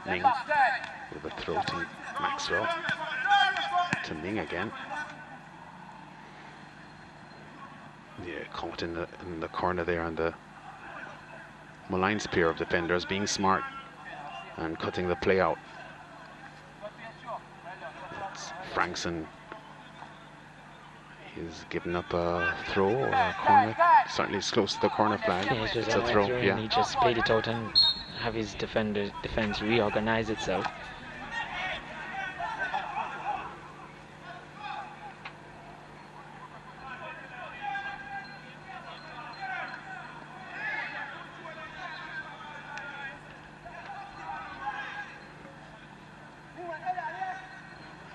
Ming with a throw to Maxwell. To Ming again. Yeah, caught in the corner there on the Maligns pair of defenders, being smart and cutting the play out. It's Frankson. He's given up a throw or a corner. Certainly it's close to the corner flag. Yeah, it's a throw, yeah. He just played it out and have his defense reorganize itself.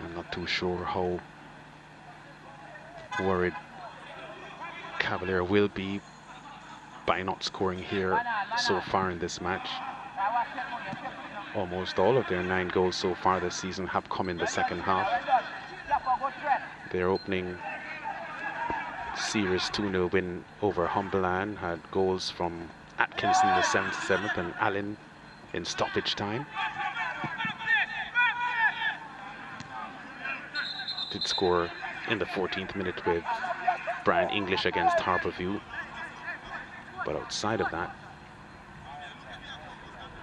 I'm not too sure how worried Cavalier will be by not scoring here so far in this match. Almost all of their 9 goals so far this season have come in the second half. Their opening series 2-0 win over Humberland had goals from Atkinson in the 77th and Allen in stoppage time. Did score in the 14th minute with Brian English against Harbourview. But outside of that,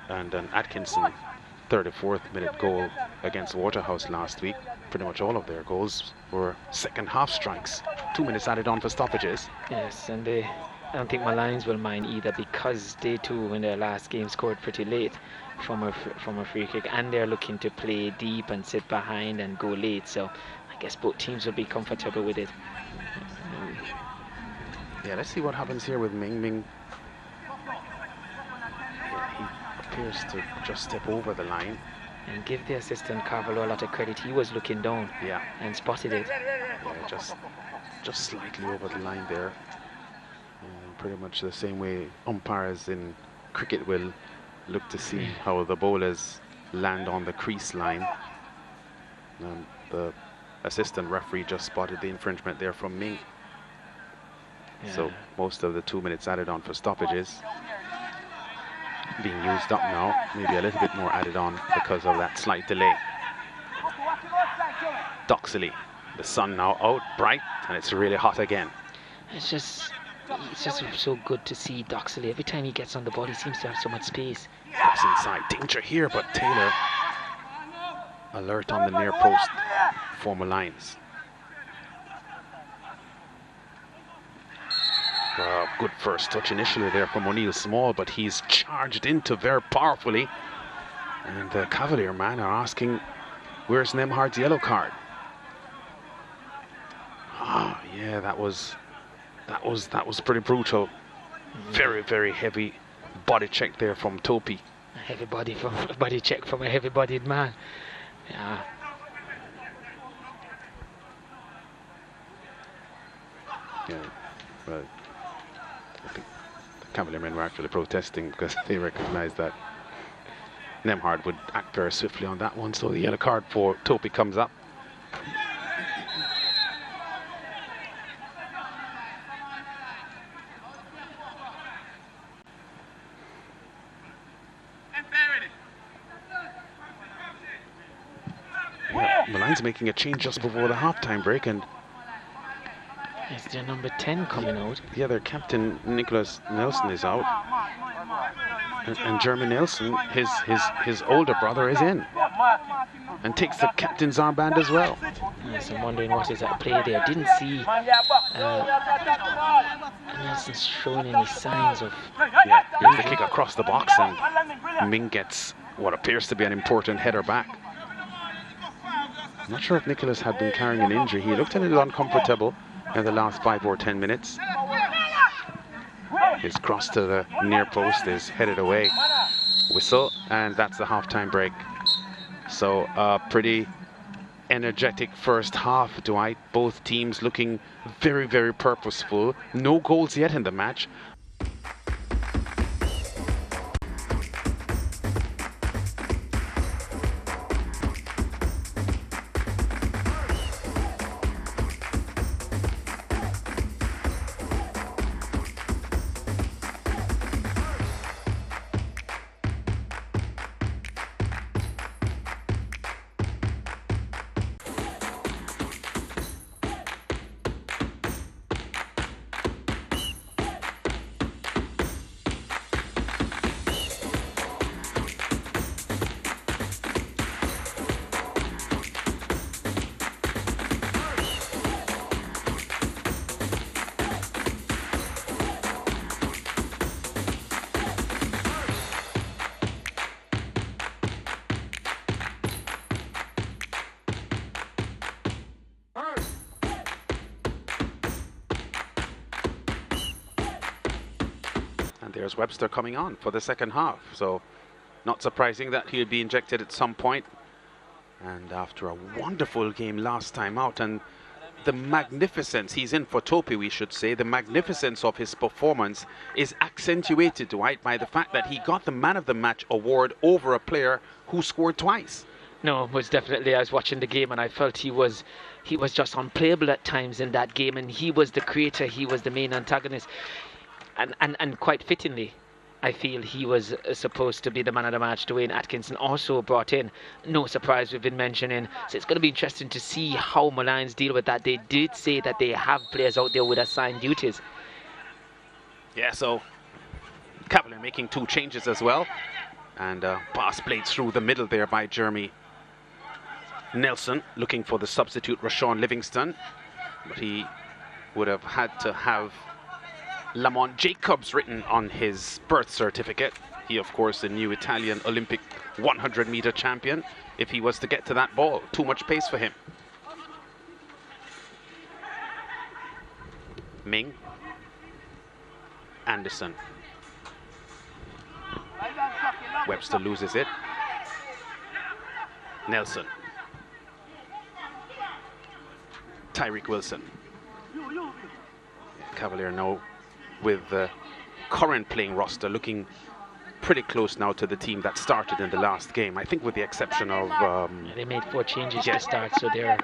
and an Atkinson 34th minute goal against Waterhouse last week, pretty much all of their goals were second half strikes. 2 minutes added on for stoppages. Yes, and I don't think Maligns will mind either, because they too in their last game scored pretty late from a free kick, and they're looking to play deep and sit behind and go late, so I guess both teams will be comfortable with it. Yeah, let's see what happens here with Ming. Ming, he appears to just step over the line. And give the assistant Cavalier a lot of credit. He was looking down, yeah, and spotted it. Yeah, just slightly over the line there. Pretty much the same way umpires in cricket will look to see how the bowlers land on the crease line. And the assistant referee just spotted the infringement there from Ming. Yeah. So most of the 2 minutes added on for stoppages being used up now. Maybe a little bit more added on because of that slight delay. Doxley, the sun now out bright, and it's really hot again. It's just so good to see Doxley. Every time he gets on the ball, he seems to have so much space. Cross inside, danger here, but Taylor alert on the near post for Molynes. Good first touch initially there from O'Neill Small, but he's charged into very powerfully. And the Cavalier man are asking, where's Nemhard's yellow card? Ah, yeah, that was pretty brutal. Very, very heavy body check there from Topi. A heavy body check from a heavy-bodied man. Yeah. Yeah, well, I think the Cavalier men were actually protesting because they recognised that Nemhard would act very swiftly on that one. So the yellow card for Topi comes up. Yeah, Maligns making a change just before the halftime break, and is their number 10 coming out? Yeah, their captain Nicholas Nelson is out, and Jeremy Nelson, his older brother, is in and takes the captain's armband as well. Yes, I'm wondering what is at play there. Didn't see Nelson showing any signs of. Yeah, here's the kick across the box, and Ming gets what appears to be an important header back. I'm not sure if Nicholas had been carrying an injury. He looked a little uncomfortable in the last 5 or 10 minutes. His cross to the near post is headed away. Whistle, and that's the halftime break. So a pretty energetic first half, Dwight. Both teams looking very, very purposeful. No goals yet in the match. There's Webster coming on for the second half, so not surprising that he'll be injected at some point. And after a wonderful game last time out, and the magnificence, he's in for Topi, we should say, the magnificence of his performance is accentuated, Dwight, by the fact that he got the man of the match award over a player who scored twice. No, it was definitely, I was watching the game and I felt he was just unplayable at times in that game, and he was the creator, he was the main antagonist. And quite fittingly, I feel he was supposed to be the man of the match. Dwayne Atkinson also brought in. No surprise, we've been mentioning. So it's going to be interesting to see how Maligns deal with that. They did say that they have players out there with assigned duties. Yeah, so Cavalier making 2 changes as well. And pass played through the middle there by Jeremy Nelson, looking for the substitute Rashawn Livingston. But he would have had to have Lamont Jacobs written on his birth certificate. He, of course, the new Italian Olympic 100-meter champion. If he was to get to that ball, too much pace for him. Ming. Anderson. Webster loses it. Nelson. Tyreek Wilson. Cavalier now with the current playing roster looking pretty close now to the team that started in the last game. I think with the exception of they made 4 changes to start, so they're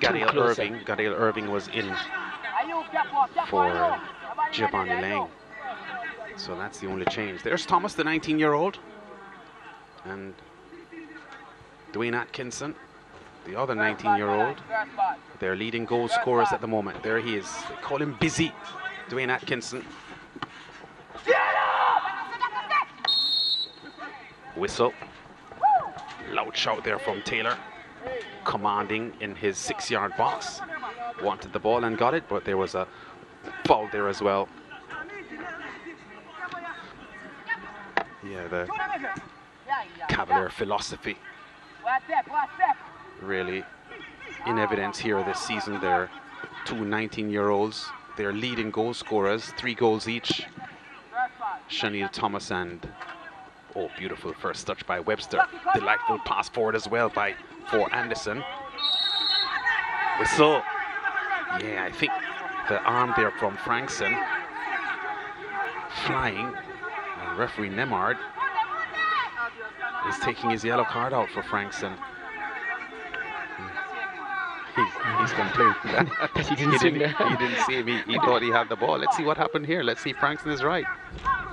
Gadiel Irving. Gadiel Irving was in for Giovanni Lang, so that's the only change. There's Thomas, the 19-year-old, and Dwayne Atkinson, the other 19-year-old. Their leading goal scorers at the moment. There he is. They call him Busy, Dwayne Atkinson. Whistle. Loud shout there from Taylor, commanding in his 6-yard box. Wanted the ball and got it, but there was a foul there as well. Yeah, the Cavalier philosophy really in evidence here this season. They're 2 19-year-olds. They're leading goal scorers, 3 goals each. Shaniel Thomas and, oh, beautiful first touch by Webster. Delightful pass forward as well for Anderson. Whistle. Yeah, I think the arm there from Frankson. Flying. And referee Nemard is taking his yellow card out for Frankson. He's complaining. He didn't see him. He didn't see him. He thought he had the ball. Let's see what happened here. Let's see if Frankson is right.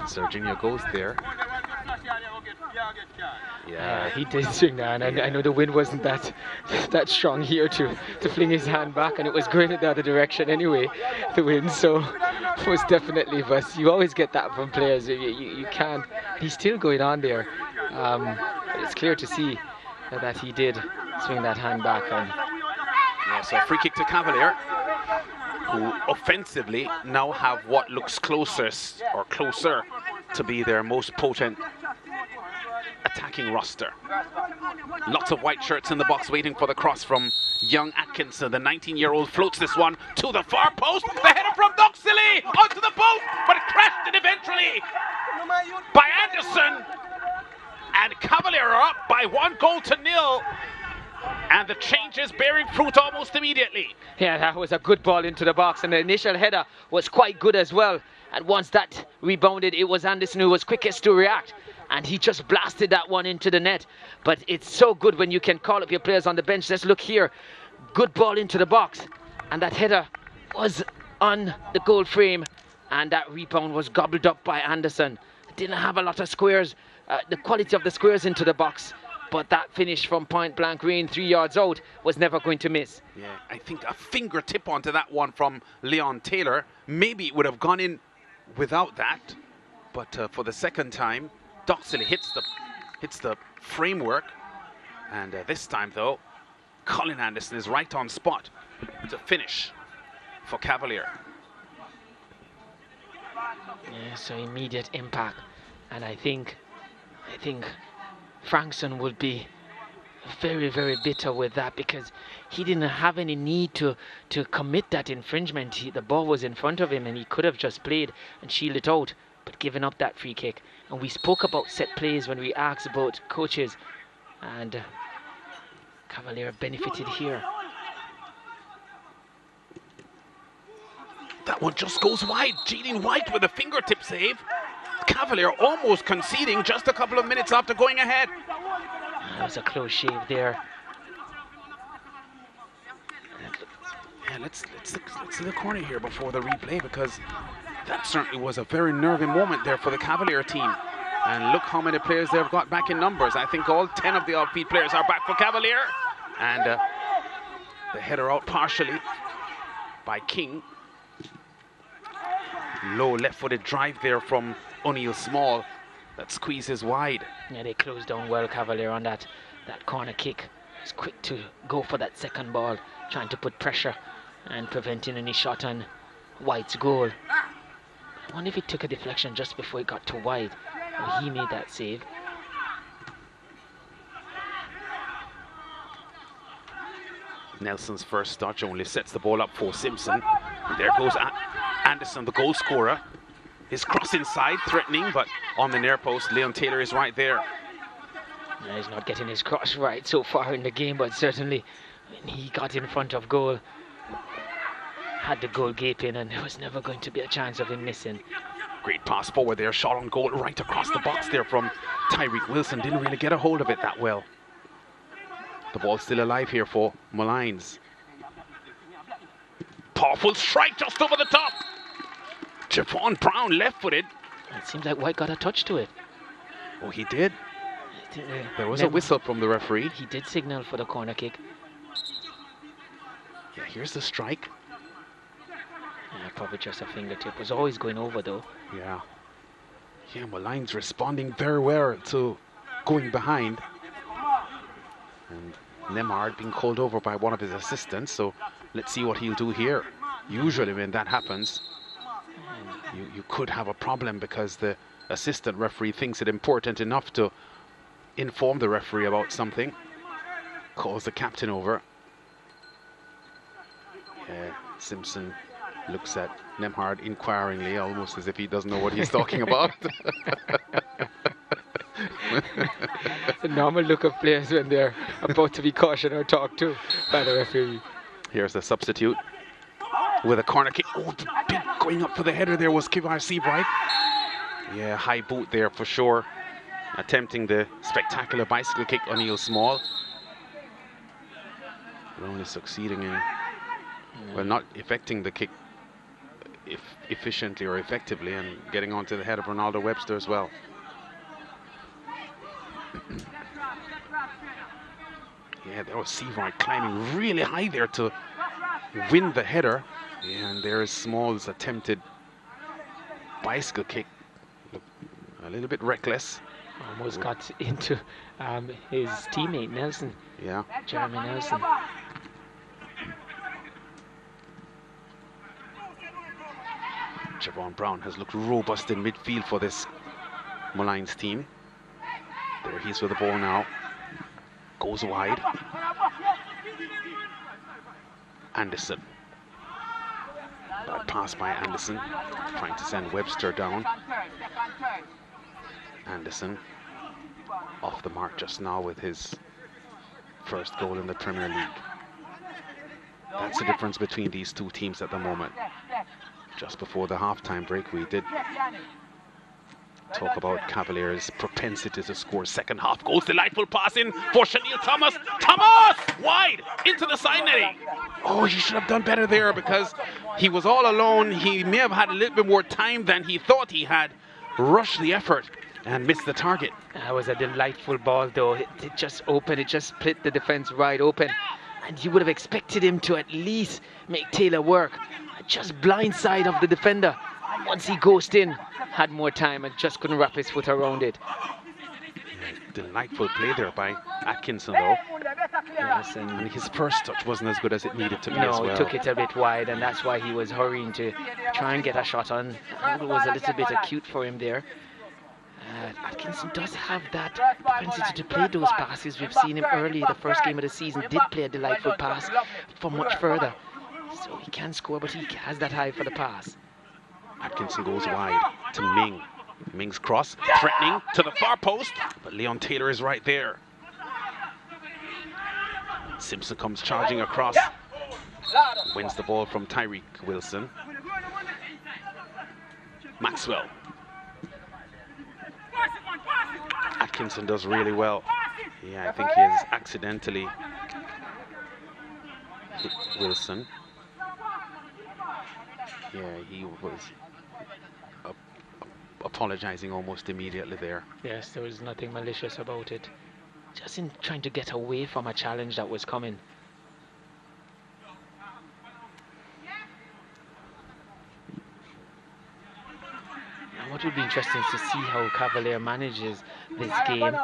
Serginho goes there. Yeah, he did swing that, and I know the wind wasn't that strong here to fling his hand back, and it was going in the other direction anyway, the wind, so it was definitely, but you always get that from players. You can't, he's still going on there, but it's clear to see that he did swing that hand back. And yeah, so free kick to Cavalier, who offensively now have what looks closer to be their most potent attacking roster. Lots of white shirts in the box waiting for the cross from young Atkinson. The 19-year-old floats this one to the far post. The header from Doxley onto the post, but it crashed it eventually by Anderson. And Cavalier are up by 1-0. And the change is bearing fruit almost immediately. yeah, that was a good ball into the box, and the initial header was quite good as well. And once that rebounded, it was Anderson who was quickest to react, and he just blasted that one into the net. But it's so good when you can call up your players on the bench. Let's look here. Good ball into the box, and that header was on the goal frame, and that rebound was gobbled up by Anderson. Didn't have a lot of squares, the quality of the squares into the box, but that finish from point blank range 3 yards out was never going to miss. Yeah, I think a fingertip onto that one from Leon Taylor. Maybe it would have gone in without that, but for the second time, Doxley hits the framework, and this time though, Colin Anderson is right on spot to finish for Cavalier. Yeah, so immediate impact, and I think Frankson would be very, very bitter with that, because he didn't have any need to commit that infringement. The ball was in front of him, and he could have just played and shielded it out, but given up that free kick. And we spoke about set plays when we asked about coaches, and Cavalier benefited here. That one just goes wide. Jeanine White with a fingertip save. Cavalier almost conceding just a couple of minutes after going ahead. That was a close shave there. Yeah, let's see the corner here before the replay, because that certainly was a very nervy moment there for the Cavalier team. And look how many players they've got back in numbers. I think all 10 of the off-field players are back for Cavalier. And the header out partially by King. Low left-footed drive there from O'Neill Small that squeezes wide. Yeah, they closed down well, Cavalier, on that corner kick. It's quick to go for that second ball, trying to put pressure and preventing any shot on White's goal. I wonder if he took a deflection just before it got to White. Well, he made that save. Nelson's first touch only sets the ball up for Simpson. And there goes Anderson, the goal scorer. His cross inside, threatening, but on the near post, Leon Taylor is right there. Yeah, he's not getting his cross right so far in the game, but certainly when he got in front of goal, had the goal gaping, and there was never going to be a chance of him missing. Great pass forward there, shot on goal right across the box there from Tyreek Wilson. Didn't really get a hold of it that well. The ball's still alive here for Maligns. Powerful strike just over the top. Javon Brown left-footed. It seems like White got a touch to it. Oh, he did. There was a whistle from the referee. He did signal for the corner kick. Yeah, here's the strike. Yeah, probably just a fingertip. Was always going over though. Yeah. Yeah, Maligns responding very well to going behind. And Nemard being called over by one of his assistants, so let's see what he'll do here. Usually when that happens, you could have a problem because the assistant referee thinks it important enough to inform the referee about something. Calls the captain over. Simpson looks at Nemhard inquiringly, almost as if he doesn't know what he's talking about. The normal look of players when they're about to be cautioned or talked to by the referee. Here's the substitute. with a corner kick. Oh, the big going up for the header there was Cavalier Seabright. Yeah, high boot there for sure. Attempting the spectacular bicycle kick on Neil Small. But only succeeding in, well, not effecting the kick efficiently or effectively, and getting onto the head of Ronaldo Webster as well. Yeah, there was Seabright climbing really high there to win the header. Yeah, and there's Small's attempted bicycle kick. A little bit reckless. Almost got into his teammate Nelson. Yeah. Jeremy Nelson. Javon Brown has looked robust in midfield for this Molynes team. There he's with the ball now. Goes wide. Anderson. Bad pass by Anderson. Trying to send Webster down. Anderson off the mark just now with his first goal in the Premier League. That's the difference between these two teams at the moment. Just before the half-time break, we did talk about Cavalier's propensity to score second half goals. Delightful pass in for Shanil Thomas. Thomas! Wide into the side netting. Oh, he should have done better there because he was all alone. He may have had a little bit more time than he thought he had. Rushed the effort and missed the target. That was a delightful ball, though. It just opened. It just split the defense right open. And you would have expected him to at least make Taylor work. Just blind side of the defender. Once he ghosted in, had more time and just couldn't wrap his foot around it. Delightful play there by Atkinson, though. Yes, and his first touch wasn't as good as it needed to be as well. No, he took it a bit wide, and that's why he was hurrying to try and get a shot on. It was a little bit acute for him there. Atkinson does have that propensity to play those passes. We've seen him early, the first game of the season, did play a delightful pass from much further. So he can score, but he has that eye for the pass. Atkinson goes wide to Ming. Ming's cross, threatening to the far post, but Leon Taylor is right there. Simpson comes charging across, wins the ball from Tyreek Wilson. Maxwell. Atkinson does really well. Yeah, I think he has accidentally hit Wilson. Yeah, he was apologizing almost immediately there. Yes, there was nothing malicious about it. Just in trying to get away from a challenge that was coming. And what would be interesting is to see how Cavalier manages this game.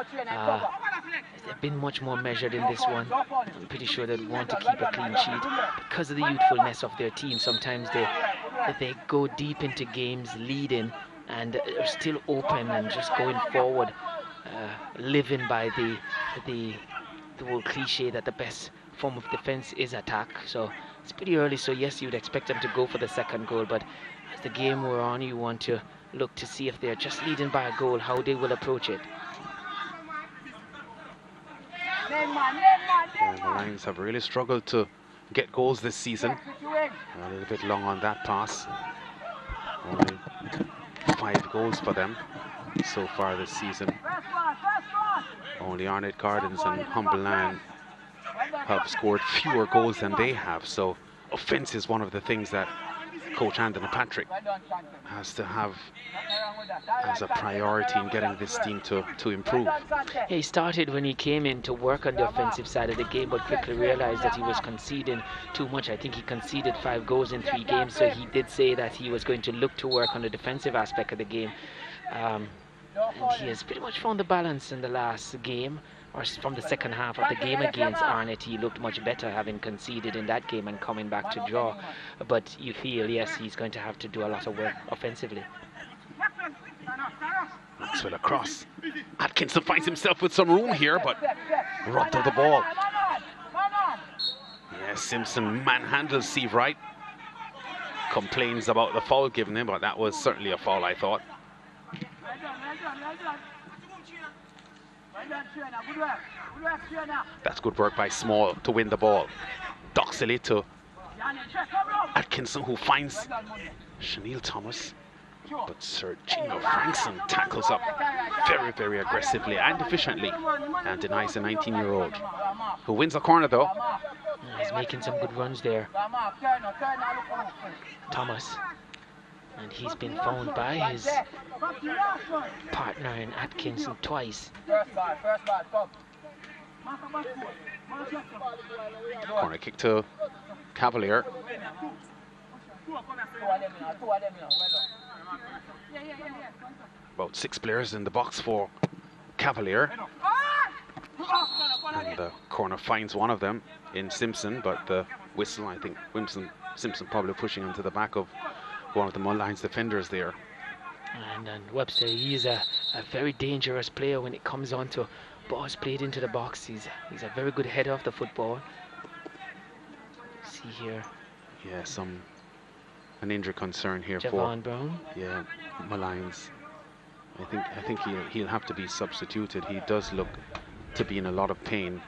They've been much more measured in this one. I'm pretty sure they want to keep a clean sheet because of the youthfulness of their team. Sometimes they go deep into games leading and are still open and just going forward, living by the old cliche that the best form of defense is attack. So it's pretty early, so yes, you'd expect them to go for the second goal, but as the game we're on, you want to look to see if they're just leading by a goal, how they will approach it. Yeah, the Lions have really struggled to get goals this season. A little bit long on that pass. Only 5 goals for them so far this season. Only Arnett Gardens and Humberland have scored fewer goals than they have. So offense is one of the things that Coach Anthony Patrick has to have as a priority in getting this team to improve. He started when he came in to work on the offensive side of the game, but quickly realized that he was conceding too much. I think he conceded 5 goals in 3 games, so he did say that he was going to look to work on the defensive aspect of the game. And he has pretty much found the balance in the last game, or from the second half of the game against Arnett. He looked much better, having conceded in that game and coming back to draw. But you feel, yes, he's going to have to do a lot of work offensively. Maxwell across. Atkinson finds himself with some room here, but robbed of the ball. Yeah, Simpson manhandles Seabright. Complains about the foul given him, but that was certainly a foul, I thought. That's good work by Small to win the ball. Doxley to Atkinson, who finds Chanel Thomas, but Sir Gino Frankson tackles up very, very aggressively and efficiently and denies the 19-year-old, who wins the corner though. He's making some good runs there, Thomas, and he's been found by his partner in Atkinson twice. Corner kick to Cavalier. About 6 players in the box for Cavalier. And the corner finds one of them in Simpson, but the whistle, I think Simpson probably pushing him to the back of one of the Molynes defenders there. And Webster, he is a very dangerous player when it comes on to balls played into the box. He's a very good header of the football. See here. Yeah, an injury concern here Javon Brown. Yeah, Maligns. I think he'll have to be substituted. He does look to be in a lot of pain.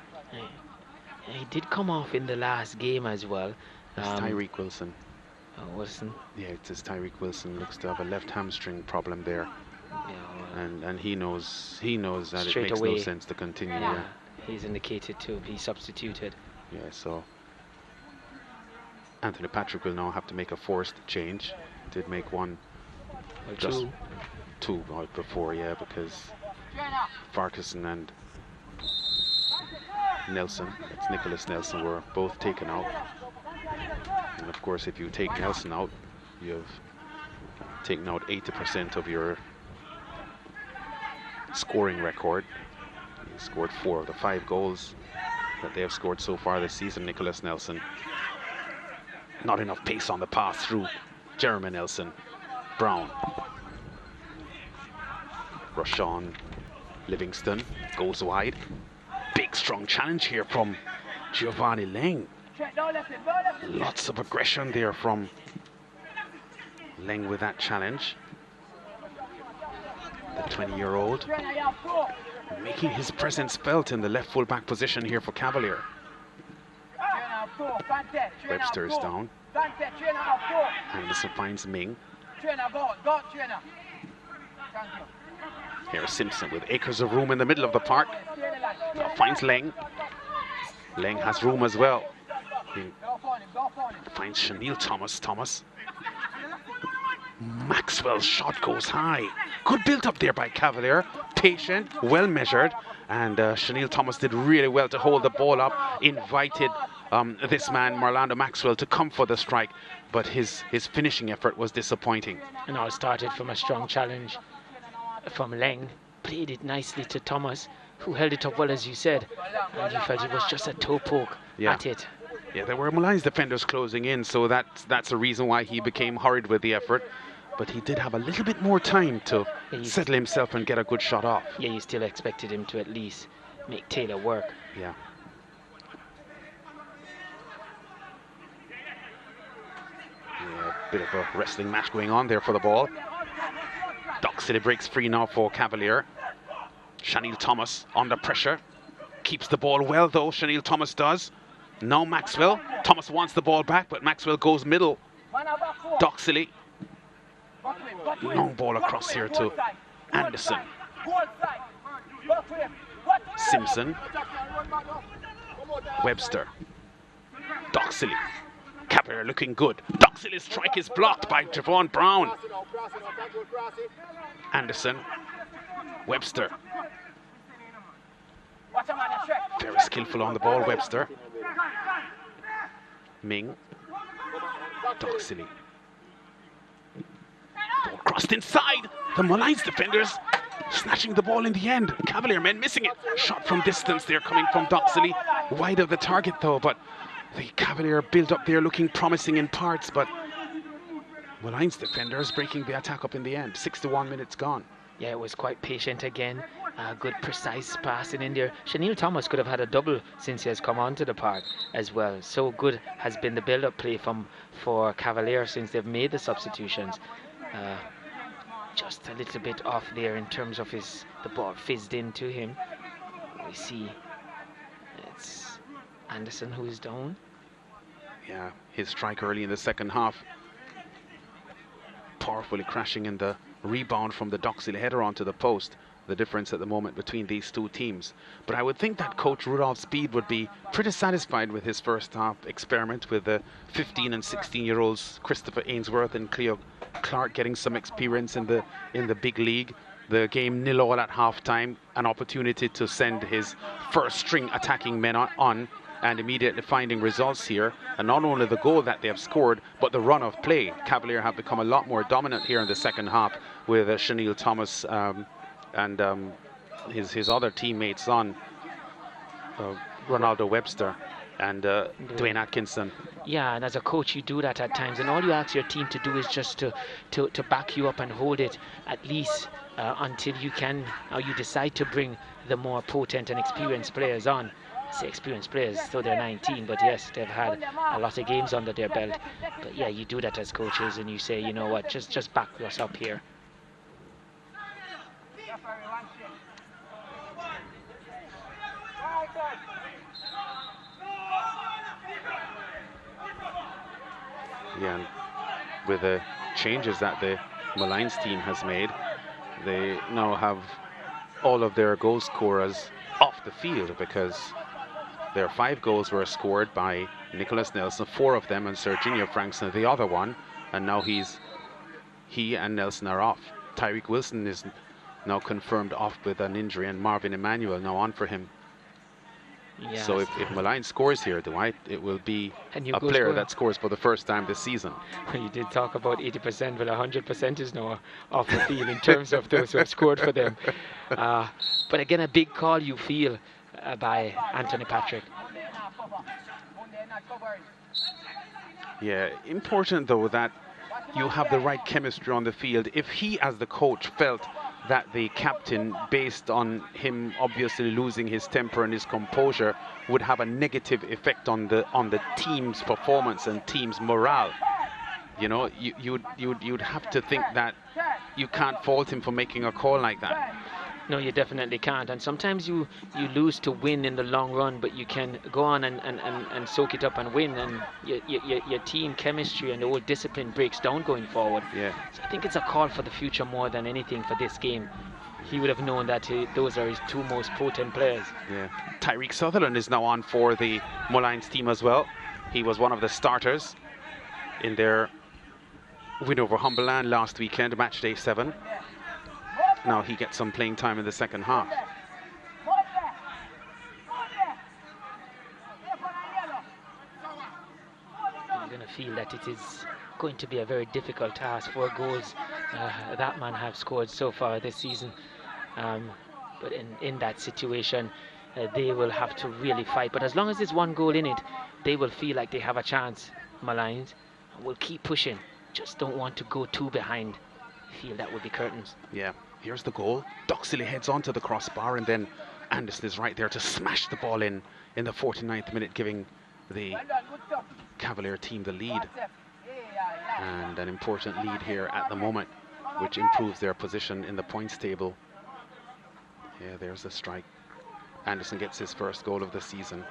He did come off in the last game as well. It's Tyreek Wilson. Oh, Wilson. Yeah, it says Tyreek Wilson looks to have a left hamstring problem there. Yeah, well, and he knows that it straight makes away, no sense to continue. Yeah. He's indicated to be substituted. Yeah, so Anthony Patrick will now have to make a forced change. Did make one, Well, just two right before, yeah, because Farquharson and Nelson, it's Nicholas Nelson, were both taken out. And of course, if you take Nelson out, you've taken out 80% of your scoring record. He scored 4 of the 5 goals that they have scored so far this season. Nicholas Nelson. Not enough pace on the pass through Jeremy Nelson. Brown. Rashawn Livingston goes wide. Big strong challenge here from Giovanni Leng. Lots of aggression there from Leng with that challenge. The 20-year-old making his presence felt in the left full-back position here for Cavalier. Webster is down. Anderson finds Ming. Here's Simpson with acres of room in the middle of the park. Now finds Leng. Leng has room as well. He finds Chanel Thomas. Maxwell's shot goes high. Good build up there by Cavalier. Patient, well measured. And Chanel Thomas did really well to hold the ball up. Invited this man, Marlando Maxwell, to come for the strike. But his finishing effort was disappointing. And all started from a strong challenge from Leng. Played it nicely to Thomas, who held it up well, as you said. And you felt it was just a toe poke at it. Yeah, there were Molynes defenders closing in, so that's a reason why he became hurried with the effort. But he did have a little bit more time to settle himself and get a good shot off. Yeah, you still expected him to at least make Taylor work. Yeah. Yeah, a bit of a wrestling match going on there for the ball. Doxley breaks free now for Cavalier. Chanel Thomas under pressure. Keeps the ball well though, Chanel Thomas does. Now Maxwell. Thomas wants the ball back, but Maxwell goes middle. Doxley. Long ball across here to Anderson. Simpson. Webster. Doxley. Cavalier looking good. Doxley's strike is blocked by Javon Brown. Anderson. Webster. Very skillful on the ball, Webster. Ming. Doxley. Ball crossed inside. The Molynes defenders snatching the ball in the end. Cavalier men missing it. Shot from distance there coming from Doxley. Wide of the target though, but the Cavalier build up there looking promising in parts, but Molynes defenders breaking the attack up in the end. 61 minutes gone. Yeah, it was quite patient again. Good precise passing in there. Chanel Thomas could have had a double since he has come onto the park as well. So good has been the build-up play for Cavalier since they've made the substitutions. Just a little bit off there in terms of the ball fizzed into him. We see it's Anderson who is down. Yeah, his strike early in the second half, powerfully crashing in the rebound from the Doxil header onto the post. The difference at the moment between these two teams. But I would think that coach Rudolph Speed would be pretty satisfied with his first half experiment with the 15 and 16-year-olds Christopher Ainsworth and Cleo Clark getting some experience in the big league. The game 0-0 at halftime, an opportunity to send his first string attacking men on and immediately finding results here. And not only the goal that they have scored, but the run of play. Cavalier have become a lot more dominant here in the second half with Chanel Thomas and his other teammates on Ronaldo Webster and Dwayne Atkinson. Yeah, and as a coach you do that at times, and all you ask your team to do is just to back you up and hold it at least until you can, or you decide to bring the more potent and experienced players on. I say experienced players, so they're 19, but yes, they've had a lot of games under their belt. But yeah, you do that as coaches and you say, you know what, just back us up here. Yeah, and with the changes that the Maligns team has made, they now have all of their goal scorers off the field because their 5 goals were scored by Nicholas Nelson, 4 of them, and Serginho Frankson the other one, and now he and Nelson are off. Tyreek Wilson is now confirmed off with an injury, and Marvin Emmanuel now on for him. Yes. So if Molynes scores here, Dwight, it will be a player that scores for the first time this season. You did talk about 80%, but 100% is now off the field in terms of those who have scored for them. But again, a big call you feel by Anthony Patrick. Yeah, important though that you have the right chemistry on the field. If he, as the coach, felt that the captain, based on him obviously losing his temper and his composure, would have a negative effect on the team's performance and team's morale, you know, you'd have to think that you can't fault him for making a call like that. No, you definitely can't. And sometimes you lose to win in the long run, but you can go on and soak it up and win, and your team chemistry and the whole discipline breaks down going forward. Yeah. So I think it's a call for the future more than anything for this game. He would have known that those are his 2 most potent players. Yeah. Tyreek Sutherland is now on for the Molynes team as well. He was one of the starters in their win over Humberland last weekend, Matchday 7. Now he gets some playing time in the second half. You're going to feel that it is going to be a very difficult task. 4 goals that man have scored so far this season. But in that situation, they will have to really fight. But as long as there's 1 goal in it, they will feel like they have a chance. Maligns will keep pushing. Just don't want to go too behind. Feel that would be curtains. Yeah. Here's the goal. Doxley heads onto the crossbar, and then Anderson is right there to smash the ball in the 49th minute, giving the Cavalier team the lead. And an important lead here at the moment, which improves their position in the points table. Yeah, there's the strike. Anderson gets his first goal of the season.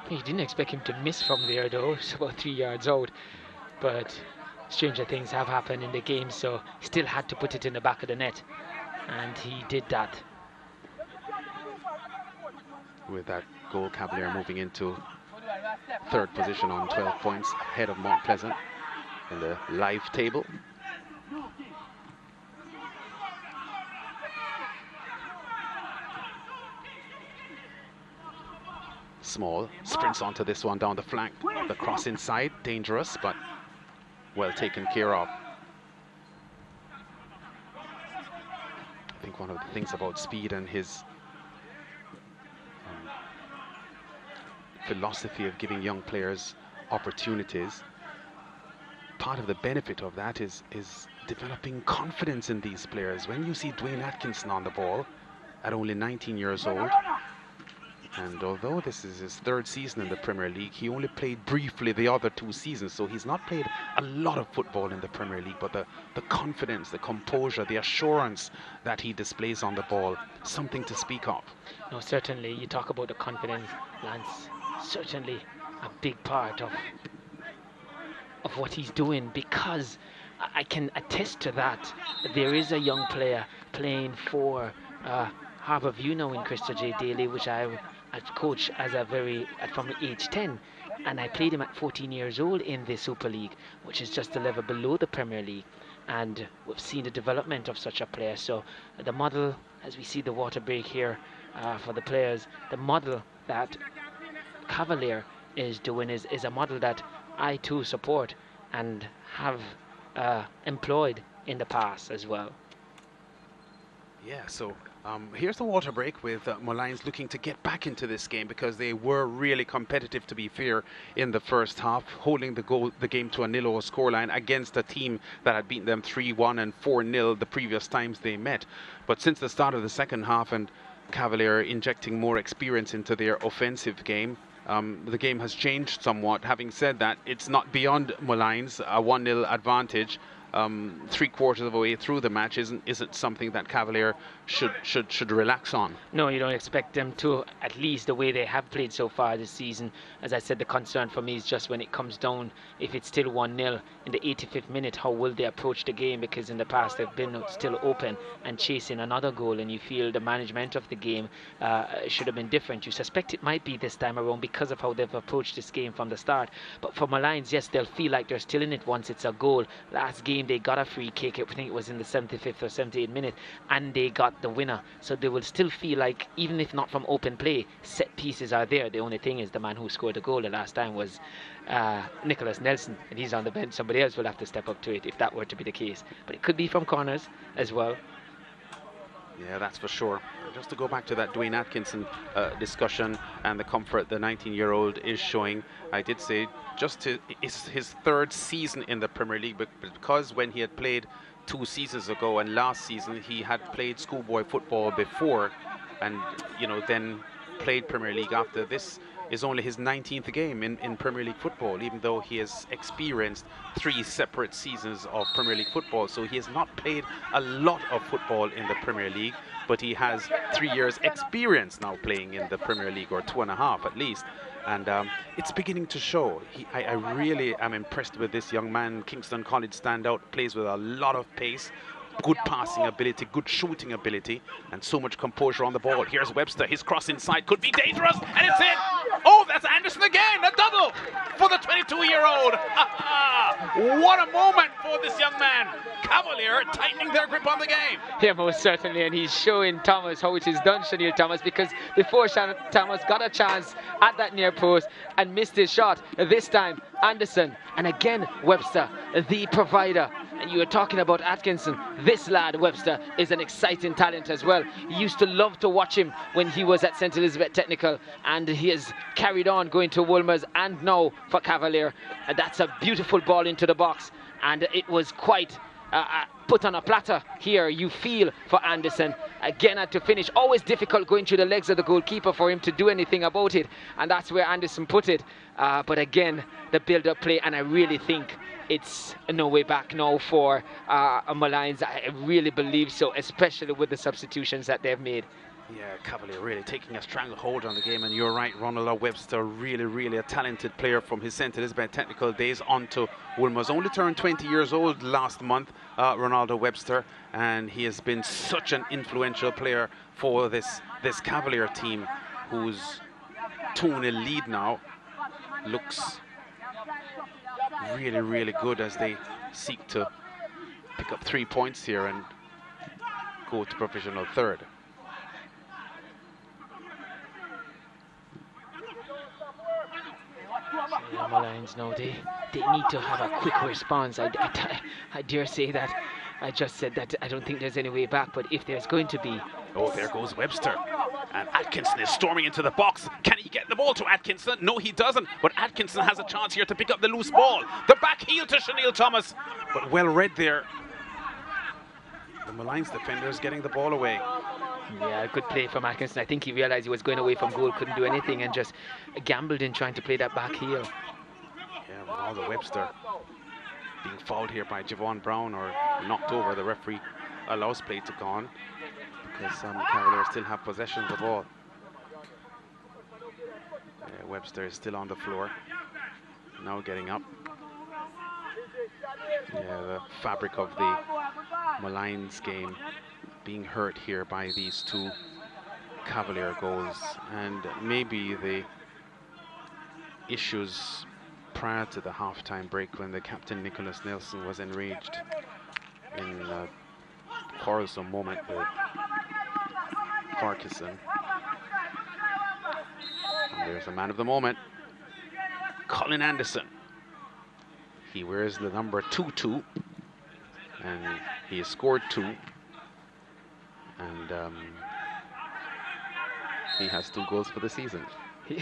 You didn't expect him to miss from there, though. It's about 3 yards out. But stranger things have happened in the game, so he still had to put it in the back of the net. And he did that. With that goal, Cavalier moving into 3rd position on 12 points, ahead of Mount Pleasant in the live table. Small sprints onto this one down the flank. The cross inside, dangerous, but well taken care of. I think one of the things about Speed and his philosophy of giving young players opportunities, part of the benefit of that is developing confidence in these players. When you see Dwayne Atkinson on the ball at only 19 years old, and although this is his 3rd season in the Premier League, he only played briefly the other 2 seasons, so he's not played a lot of football in the Premier League, but the confidence, the composure, the assurance that he displays on the ball, something to speak of. No, certainly, you talk about the confidence, Lance, certainly a big part of of what he's doing, because I can attest to that. There is a young player playing for Harbourview now in Crystal J. Daly, which I coach as from age 10. And I played him at 14 years old in the Super League, which is just a level below the Premier League. And we've seen the development of such a player. So the model, as we see the water break here for the players, the model that Cavalier is doing is a model that I too support and have employed in the past as well. Yeah, so here's the water break with Molynes looking to get back into this game, because they were really competitive, to be fair, in the first half, holding the game to a 0-0 scoreline against a team that had beaten them 3-1 and 4-0 the previous times they met. But since the start of the second half and Cavalier injecting more experience into their offensive game, the game has changed somewhat. Having said that, it's not beyond Molynes. A 1-0 advantage 3/4 of the way through the match isn't something that Cavalier should relax on. No, you don't expect them to, at least the way they have played so far this season. As I said, the concern for me is just when it comes down, if it's still 1-0 in the 85th minute, how will they approach the game? Because in the past they've been still open and chasing another goal, and you feel the management of the game should have been different. You suspect it might be this time around because of how they've approached this game from the start. But for Maligns, yes, they'll feel like they're still in it once it's a goal. Last game they got a free kick, I think it was in the 75th or 78th minute, and they got the winner. So they will still feel like, even if not from open play, set pieces are there. The only thing is the man who scored the goal the last time was Nicholas Nelson, and he's on the bench. Somebody else will have to step up to it if that were to be the case. But it could be from corners as well. Yeah, that's for sure. Just to go back to that Dwayne Atkinson discussion and the comfort the 19-year-old is showing, I did say it's his third season in the Premier League, but because when he had played 2 seasons ago and last season he had played schoolboy football before, and then played Premier League after. This is only his 19th game in Premier League football, even though he has experienced 3 separate seasons of Premier League football. So he has not played a lot of football in the Premier League, but he has 3 years experience now playing in the Premier League, or 2.5 at least. And it's beginning to show. I really am impressed with this young man. Kingston College standout, plays with a lot of pace, good passing ability, good shooting ability, and so much composure on the ball. Here's Webster, his cross inside could be dangerous, and it's in! Oh, that's Anderson again, a double for the 22-year-old. What a moment for this young man. Cavalier tightening their grip on the game. Yeah, most certainly, and he's showing Thomas how it is done, Chanel Thomas, because before Thomas got a chance at that near post and missed his shot. This time, Anderson, and again, Webster, the provider. And you were talking about Atkinson. This lad, Webster, is an exciting talent as well. He used to love to watch him when he was at St. Elizabeth Technical, and he has carried on going to Wolmer's and now for Cavalier. And that's a beautiful ball into the box, and it was quite put on a platter here, you feel, for Anderson. Again, had to finish. Always difficult going through the legs of the goalkeeper for him to do anything about it, and that's where Anderson put it. But again, the build-up play, and I really think it's no way back now for Maligns. I really believe so, especially with the substitutions that they've made. Yeah, Cavalier really taking a stranglehold on the game, and you're right, Ronald Webster, really a talented player from his St. Elizabeth Technical days on to Wolmer's. Only turned 20 years old last month, Ronaldo Webster, and he has been such an influential player for this Cavalier team, whose 2-0 lead now looks really good as they seek to pick up 3 points here and go to provisional third. Maligns now, they need to have a quick response. I dare say that. I just said that I don't think there's any way back, but if there's going to be... Oh, there goes Webster. And Atkinson is storming into the box. Can he get the ball to Atkinson? No, he doesn't. But Atkinson has a chance here to pick up the loose ball. The back heel to Chanel Thomas. But well read there. The Maligns defender is getting the ball away. Yeah, good play from Atkinson. I think he realized he was going away from goal, couldn't do anything, and just gambled in trying to play that back heel. Yeah, Ronaldo Webster being fouled here by Javon Brown, or knocked over. The referee allows play to go on because Cavaliers still have possession of the ball. Webster is still on the floor, now getting up. Yeah, the fabric of the Maligns game being hurt here by these two Cavalier goals, and maybe the issues prior to the half-time break when the captain Nicholas Nelson was enraged in a quarrelsome moment with Farquharson. And there's the man of the moment, Colin Anderson. He wears the number 22, and he has scored 2, and he has 2 goals for the season. He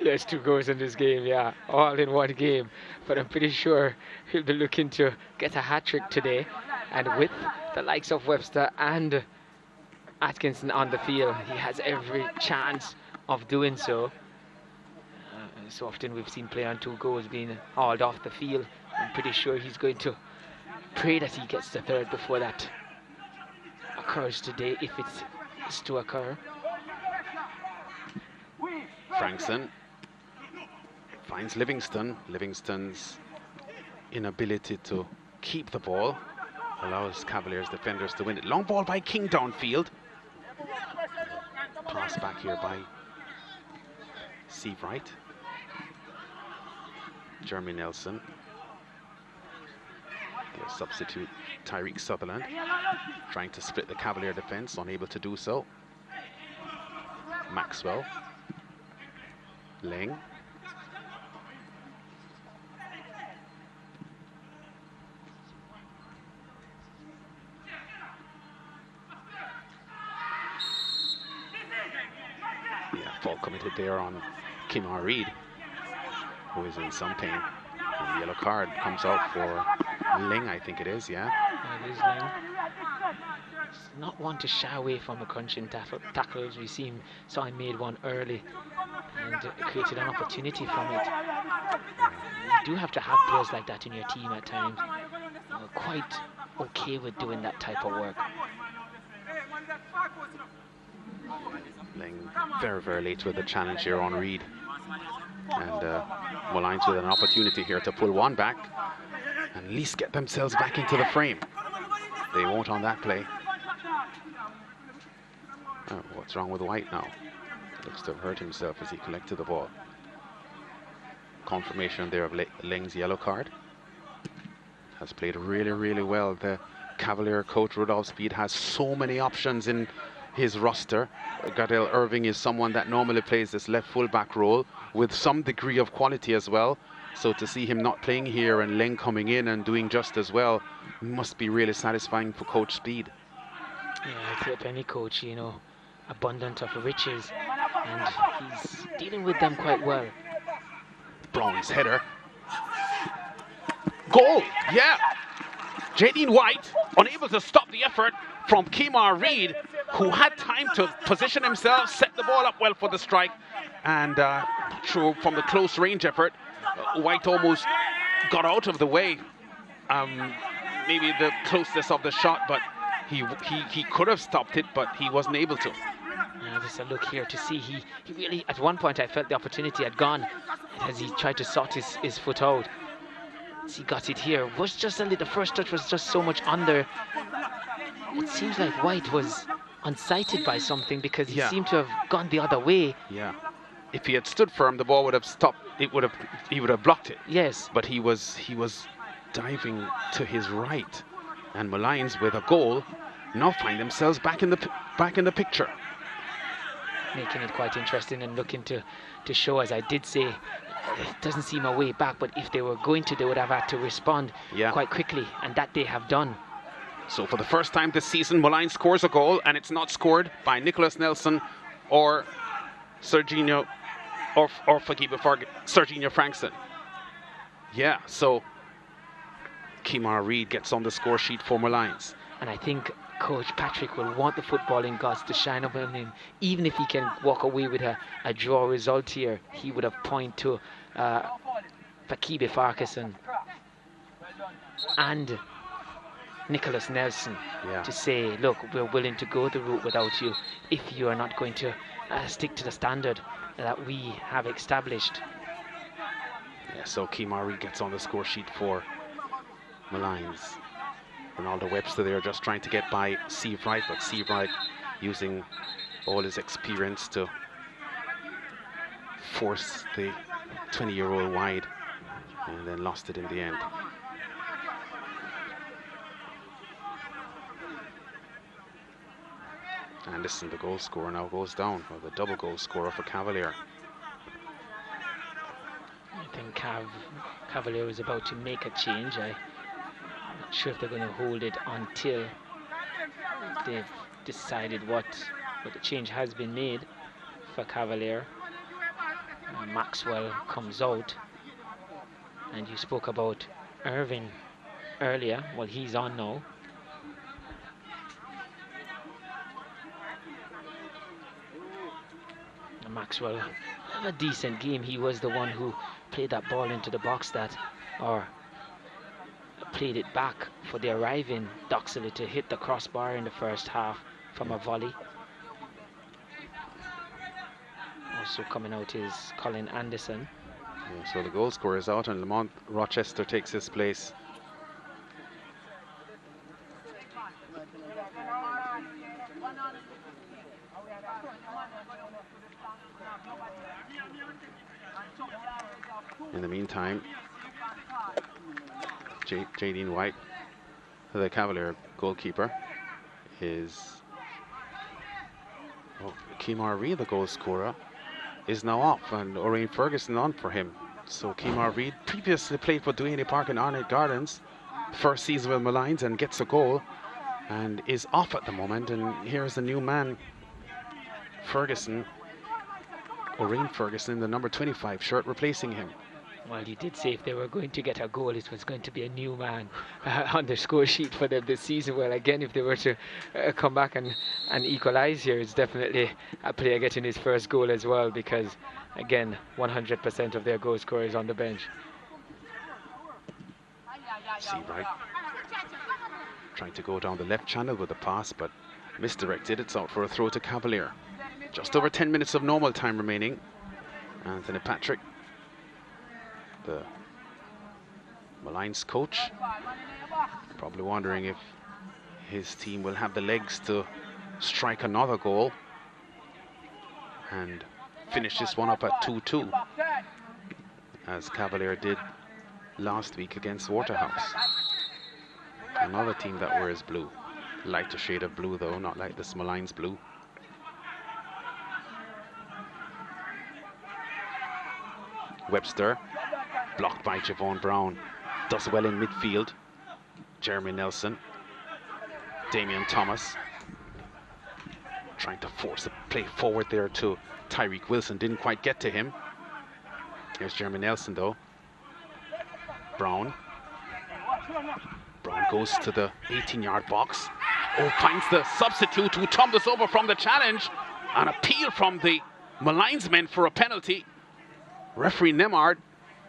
has 2 goals in this game, yeah, all in one game. But I'm pretty sure he'll be looking to get a hat-trick today. And with the likes of Webster and Atkinson on the field, he has every chance of doing so. So often we've seen player on 2 goals being hauled off the field. I'm pretty sure he's going to pray that he gets the 3rd before that occurs today, if it's to occur. Frankson finds Livingston. Livingston's inability to keep the ball allows Cavaliers defenders to win it. Long ball by King downfield. Pass back here by Steve Wright. Jeremy Nelson. Their substitute Tyreek Sutherland trying to split the Cavalier defense, unable to do so. Maxwell. Leng. Yeah, fault committed there on Kimar Reed, who is in some pain. And the yellow card comes out for Ling, I think it is, yeah. It is Ling. He's not one to shy away from a crunching tackles. We saw him made one early and created an opportunity from it. You do have to have players like that in your team at times. Quite okay with doing that type of work. Ling very, very late with the challenge here on Reed. And Molynes with an opportunity here to pull one back and at least get themselves back into the frame. They won't on that play. Oh, what's wrong with White now? Looks to have hurt himself as he collected the ball. Confirmation there of Leng's yellow card. Has played really, really well. The Cavalier coach Rudolph Speed has so many options in his roster. Gardel Irving is someone that normally plays this left fullback role with some degree of quality as well. So to see him not playing here and Leng coming in and doing just as well must be really satisfying for Coach Speed. Yeah, it's like any coach, you know, abundant of riches, and he's dealing with them quite well. Brown's header. Goal! Yeah! Jadine White unable to stop the effort from Kimar Reed, who had time to position himself, set the ball up well for the strike, and through from the close range effort, White almost got out of the way. Maybe the closeness of the shot, but he could have stopped it, but he wasn't able to. Just a look here to see he really, at one point I felt the opportunity had gone as he tried to sort his foot out. As he got it here, was just a little, the first touch was just so much under. It seems like White was unsighted by something, because he seemed to have gone the other way. Yeah. If he had stood firm, the ball would have stopped. He would have blocked it. Yes. But he was diving to his right, and Maligns with a goal now find themselves back in the picture. Making it quite interesting and looking to show, as I did say, it doesn't seem a way back, but if they were going to, they would have had to respond quite quickly, and that they have done. So for the first time this season, Molynes scores a goal, and it's not scored by Nicholas Nelson or Serginho, or Serginho Frankson. Yeah, so Kimar Reed gets on the score sheet for Molynes. And I think Coach Patrick will want the footballing gods to shine up on him. Even if he can walk away with a draw result here, he would have pointed to Fakibe Farquharson and Nicholas Nelson to say, look, we're willing to go the route without you if you are not going to stick to the standard that we have established. Yeah, so Kimari gets on the score sheet for Maligns. Ronaldo Webster there just trying to get by Steve Wright, but Steve Wright using all his experience to force the 20-year-old wide, and then lost it in the end. Anderson, the goal scorer, now goes down, or the double goal scorer for Cavalier. I think Cavalier is about to make a change. I'm not sure if they're going to hold it until they've decided what the change has been made for Cavalier. Maxwell comes out, and you spoke about Irving earlier. Well, he's on now. Maxwell had a decent game. He was the one who played that ball into the box or played it back for the arriving Doxley to hit the crossbar in the first half from a volley. Also coming out is Colin Anderson. Yeah, so the goal scorer is out, and Lamont Rochester takes his place. In the meantime, Jadine White, the Cavalier goalkeeper, is Keemar Reid, the goal scorer, is now off, and Orion Ferguson on for him. So Keemar Reid previously played for Duhaney Park and Arnett Gardens, first season with Maligns, and gets a goal and is off at the moment. And here's the new man, Ferguson, Orion Ferguson, the number 25 shirt, replacing him. Well, you did say if they were going to get a goal, it was going to be a new man on the score sheet for them this season. Well, again, if they were to come back and equalise here, it's definitely a player getting his first goal as well, because, again, 100% of their goal scorers on the bench. Seabright trying to go down the left channel with the pass, but misdirected. It's out for a throw to Cavalier. Just over 10 minutes of normal time remaining. Anthony Patrick, the Maligns coach, probably wondering if his team will have the legs to strike another goal and finish this one up at 2-2, as Cavalier did last week against Waterhouse. Another team that wears blue. Lighter shade of blue though, not like this Maligns blue. Webster, blocked by Javon Brown, does well in midfield. Jeremy Nelson, Damian Thomas, trying to force the play forward there to Tyreek Wilson, didn't quite get to him. Here's Jeremy Nelson though. Brown goes to the 18-yard box. Finds the substitute who tumbles over from the challenge. An appeal from the Maligns men for a penalty. Referee Nemard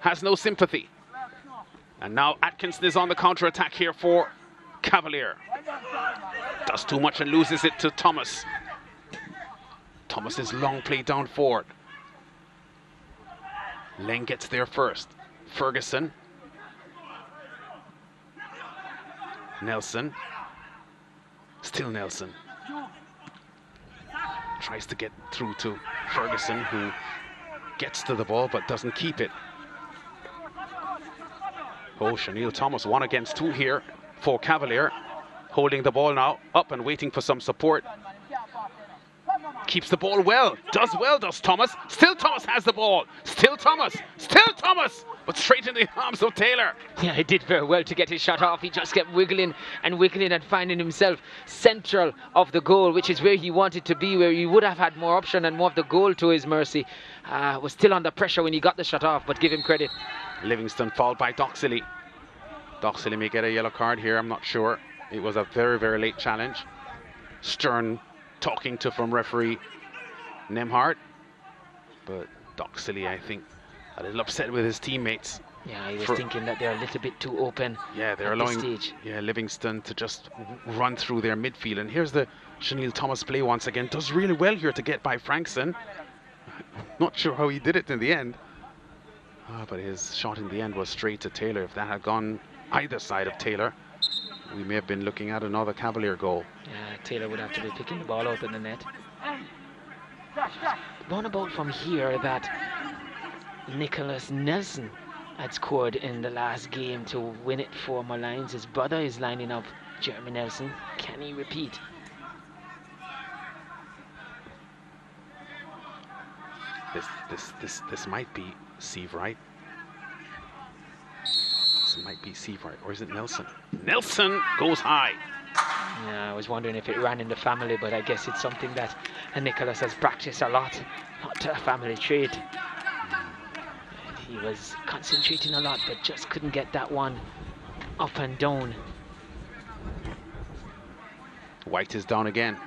has no sympathy. And now Atkinson is on the counter-attack here for Cavalier. Does too much and loses it to Thomas. Thomas's long play down forward. Leng gets there first. Ferguson. Nelson. Still Nelson. Tries to get through to Ferguson, who gets to the ball but doesn't keep it. Shanil Thomas 1 against 2 here for Cavalier. Holding the ball now up and waiting for some support. Keeps the ball well. Does Thomas. Still Thomas has the ball. Still Thomas. But straight in the arms of Taylor. Yeah, he did very well to get his shot off. He just kept wiggling and finding himself central of the goal, which is where he wanted to be, where he would have had more option and more of the goal to his mercy. Was still under pressure when he got the shot off, but give him credit. Livingston fouled by Doxley. Doxley may get a yellow card here, I'm not sure. It was a very, very late challenge. Stern talking to from referee Nemhard. But Doxley, I think, a little upset with his teammates. Yeah, he was thinking that they're a little bit too open. Yeah, they're allowing Livingston to just run through their midfield. And here's the Shanil Thomas play once again. Does really well here to get by Frankson. Not sure how he did it in the end. But his shot in the end was straight to Taylor. If that had gone either side of Taylor, we may have been looking at another Cavalier goal. Yeah, Taylor would have to be picking the ball out of the net. One about from here that Nicholas Nelson had scored in the last game to win it for Maligns. His brother is lining up, Jeremy Nelson. Can he repeat? This might be Seabright. This might be Seabright, or is it Nelson? Nelson goes high. Yeah, I was wondering if it ran in the family, but I guess it's something that Nicholas has practiced a lot, not a family trait. And he was concentrating a lot, but just couldn't get that one up and down. White is down again.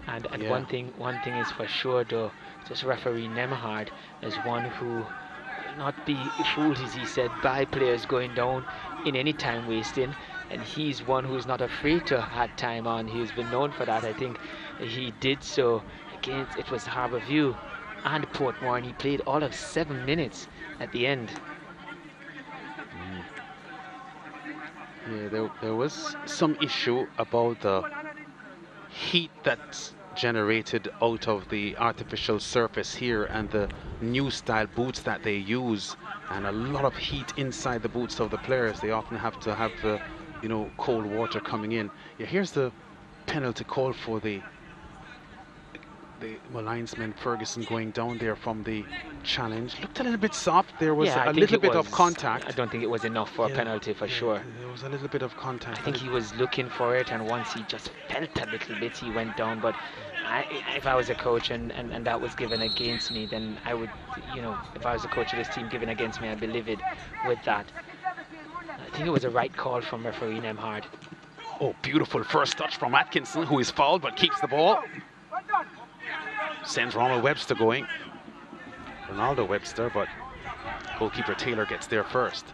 And Yeah. one thing is for sure though, just referee Nemhard is one who will not be fooled, as he said, by players going down in any time wasting, and he's one who's not afraid to add time on. He's been known for that. I think he did so against, it was Harbourview and Portmore, and he played all of 7 minutes at the end. Yeah, there was some issue about the heat that's generated out of the artificial surface here and the new style boots that they use, and a lot of heat inside the boots of the players. They often have to have cold water coming in. Yeah, here's the penalty call for the Maligns man. Ferguson going down there from the challenge. Looked a little bit soft. There was a little bit of contact. I don't think it was enough for a penalty for sure. There was a little bit of contact. I think he was looking for it, and once he just felt a little bit, he went down. But if I was a coach and that was given against me, then I would, if I was a coach of this team given against me, I'd be livid with that. I think it was a right call from referee Nemhard. Oh, beautiful first touch from Atkinson, who is fouled but keeps the ball. Sends Ronald Webster going. Ronaldo Webster, but goalkeeper Taylor gets there first.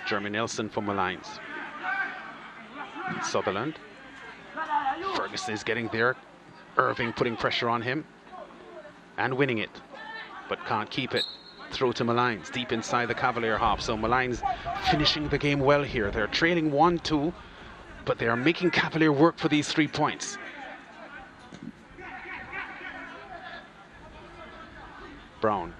Jeremy Nelson for Maligns. Sutherland. Ferguson is getting there. Irving putting pressure on him and winning it, but can't keep it. Throw to Maligns, deep inside the Cavalier half. So Maligns finishing the game well here. They're trailing 1-2, but they are making Cavalier work for these 3 points. Brown.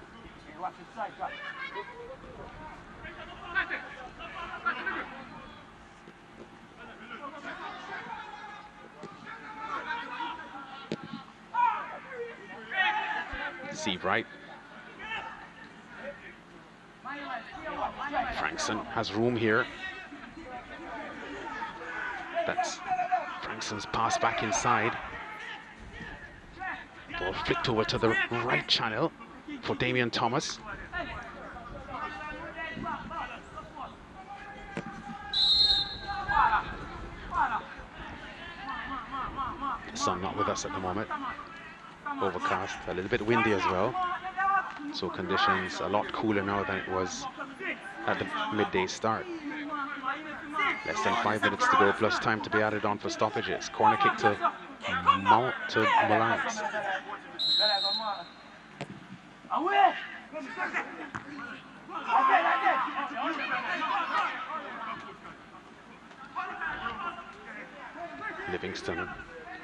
Seabright. Frankson has room here. That's Frankson's pass back inside. Ball flicked over to the right channel for Damian Thomas. The sun not with us at the moment. Overcast, a little bit windy as well. So conditions a lot cooler now than it was at the midday start. Less than 5 minutes to go, plus time to be added on for stoppages. Corner kick to Maligns. Livingston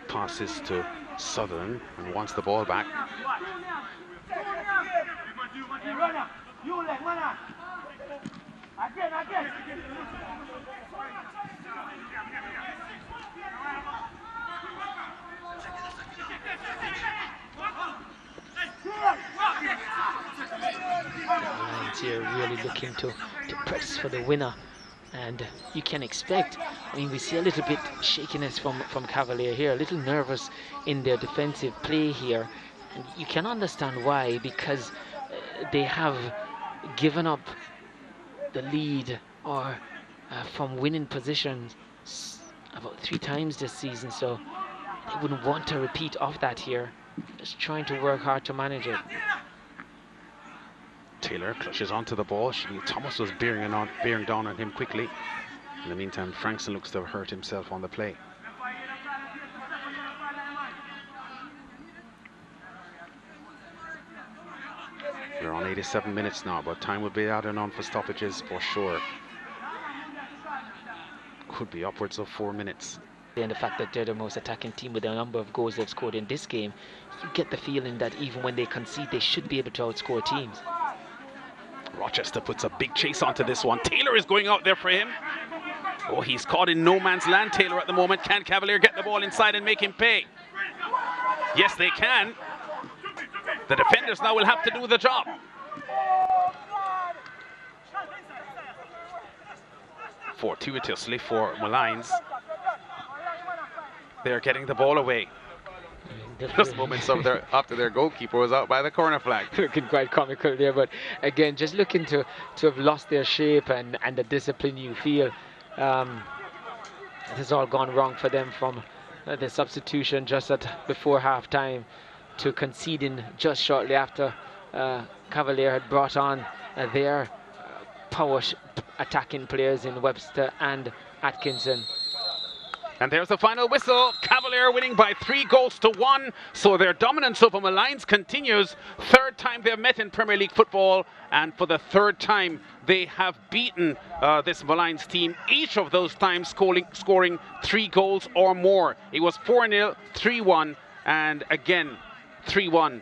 passes to Sutherland and wants the ball back. Lions here really looking to press for the winner, and you can expect, I mean, we see a little bit shakiness from Cavalier here, a little nervous in their defensive play here, and you can understand why, because they have given up the lead or from winning positions about 3 times this season, so they wouldn't want to repeat of that here. Just trying to work hard to manage it. Taylor clutches onto the ball. Thomas was bearing down on him quickly. In the meantime, Frankson looks to have hurt himself on the play. Well, 87 minutes now, but time will be added on for stoppages for sure. Could be upwards of 4 minutes. And the fact that they're the most attacking team with the number of goals they've scored in this game, you get the feeling that even when they concede, they should be able to outscore teams. Rochester puts a big chase onto this one. Taylor is going out there for him. Oh, he's caught in no man's land, Taylor, at the moment. Can Cavalier get the ball inside and make him pay? Yes, they can. The defenders now will have to do the job. Fortuitously for Maligns. They're getting the ball away. Just moments after their goalkeeper was out by the corner flag. Looking quite comical there, but again, just looking to have lost their shape and the discipline you feel. It has all gone wrong for them from the substitution just before half time to conceding just shortly after Cavalier had brought on their power attacking players in Webster and Atkinson. And there's the final whistle. Cavalier winning by 3-1. So their dominance over Maligns continues. Third time they've met in Premier League football, and for the third time they have beaten this Maligns team. Each of those times scoring 3 goals or more. It was 4-0, 3-1, and again 3-1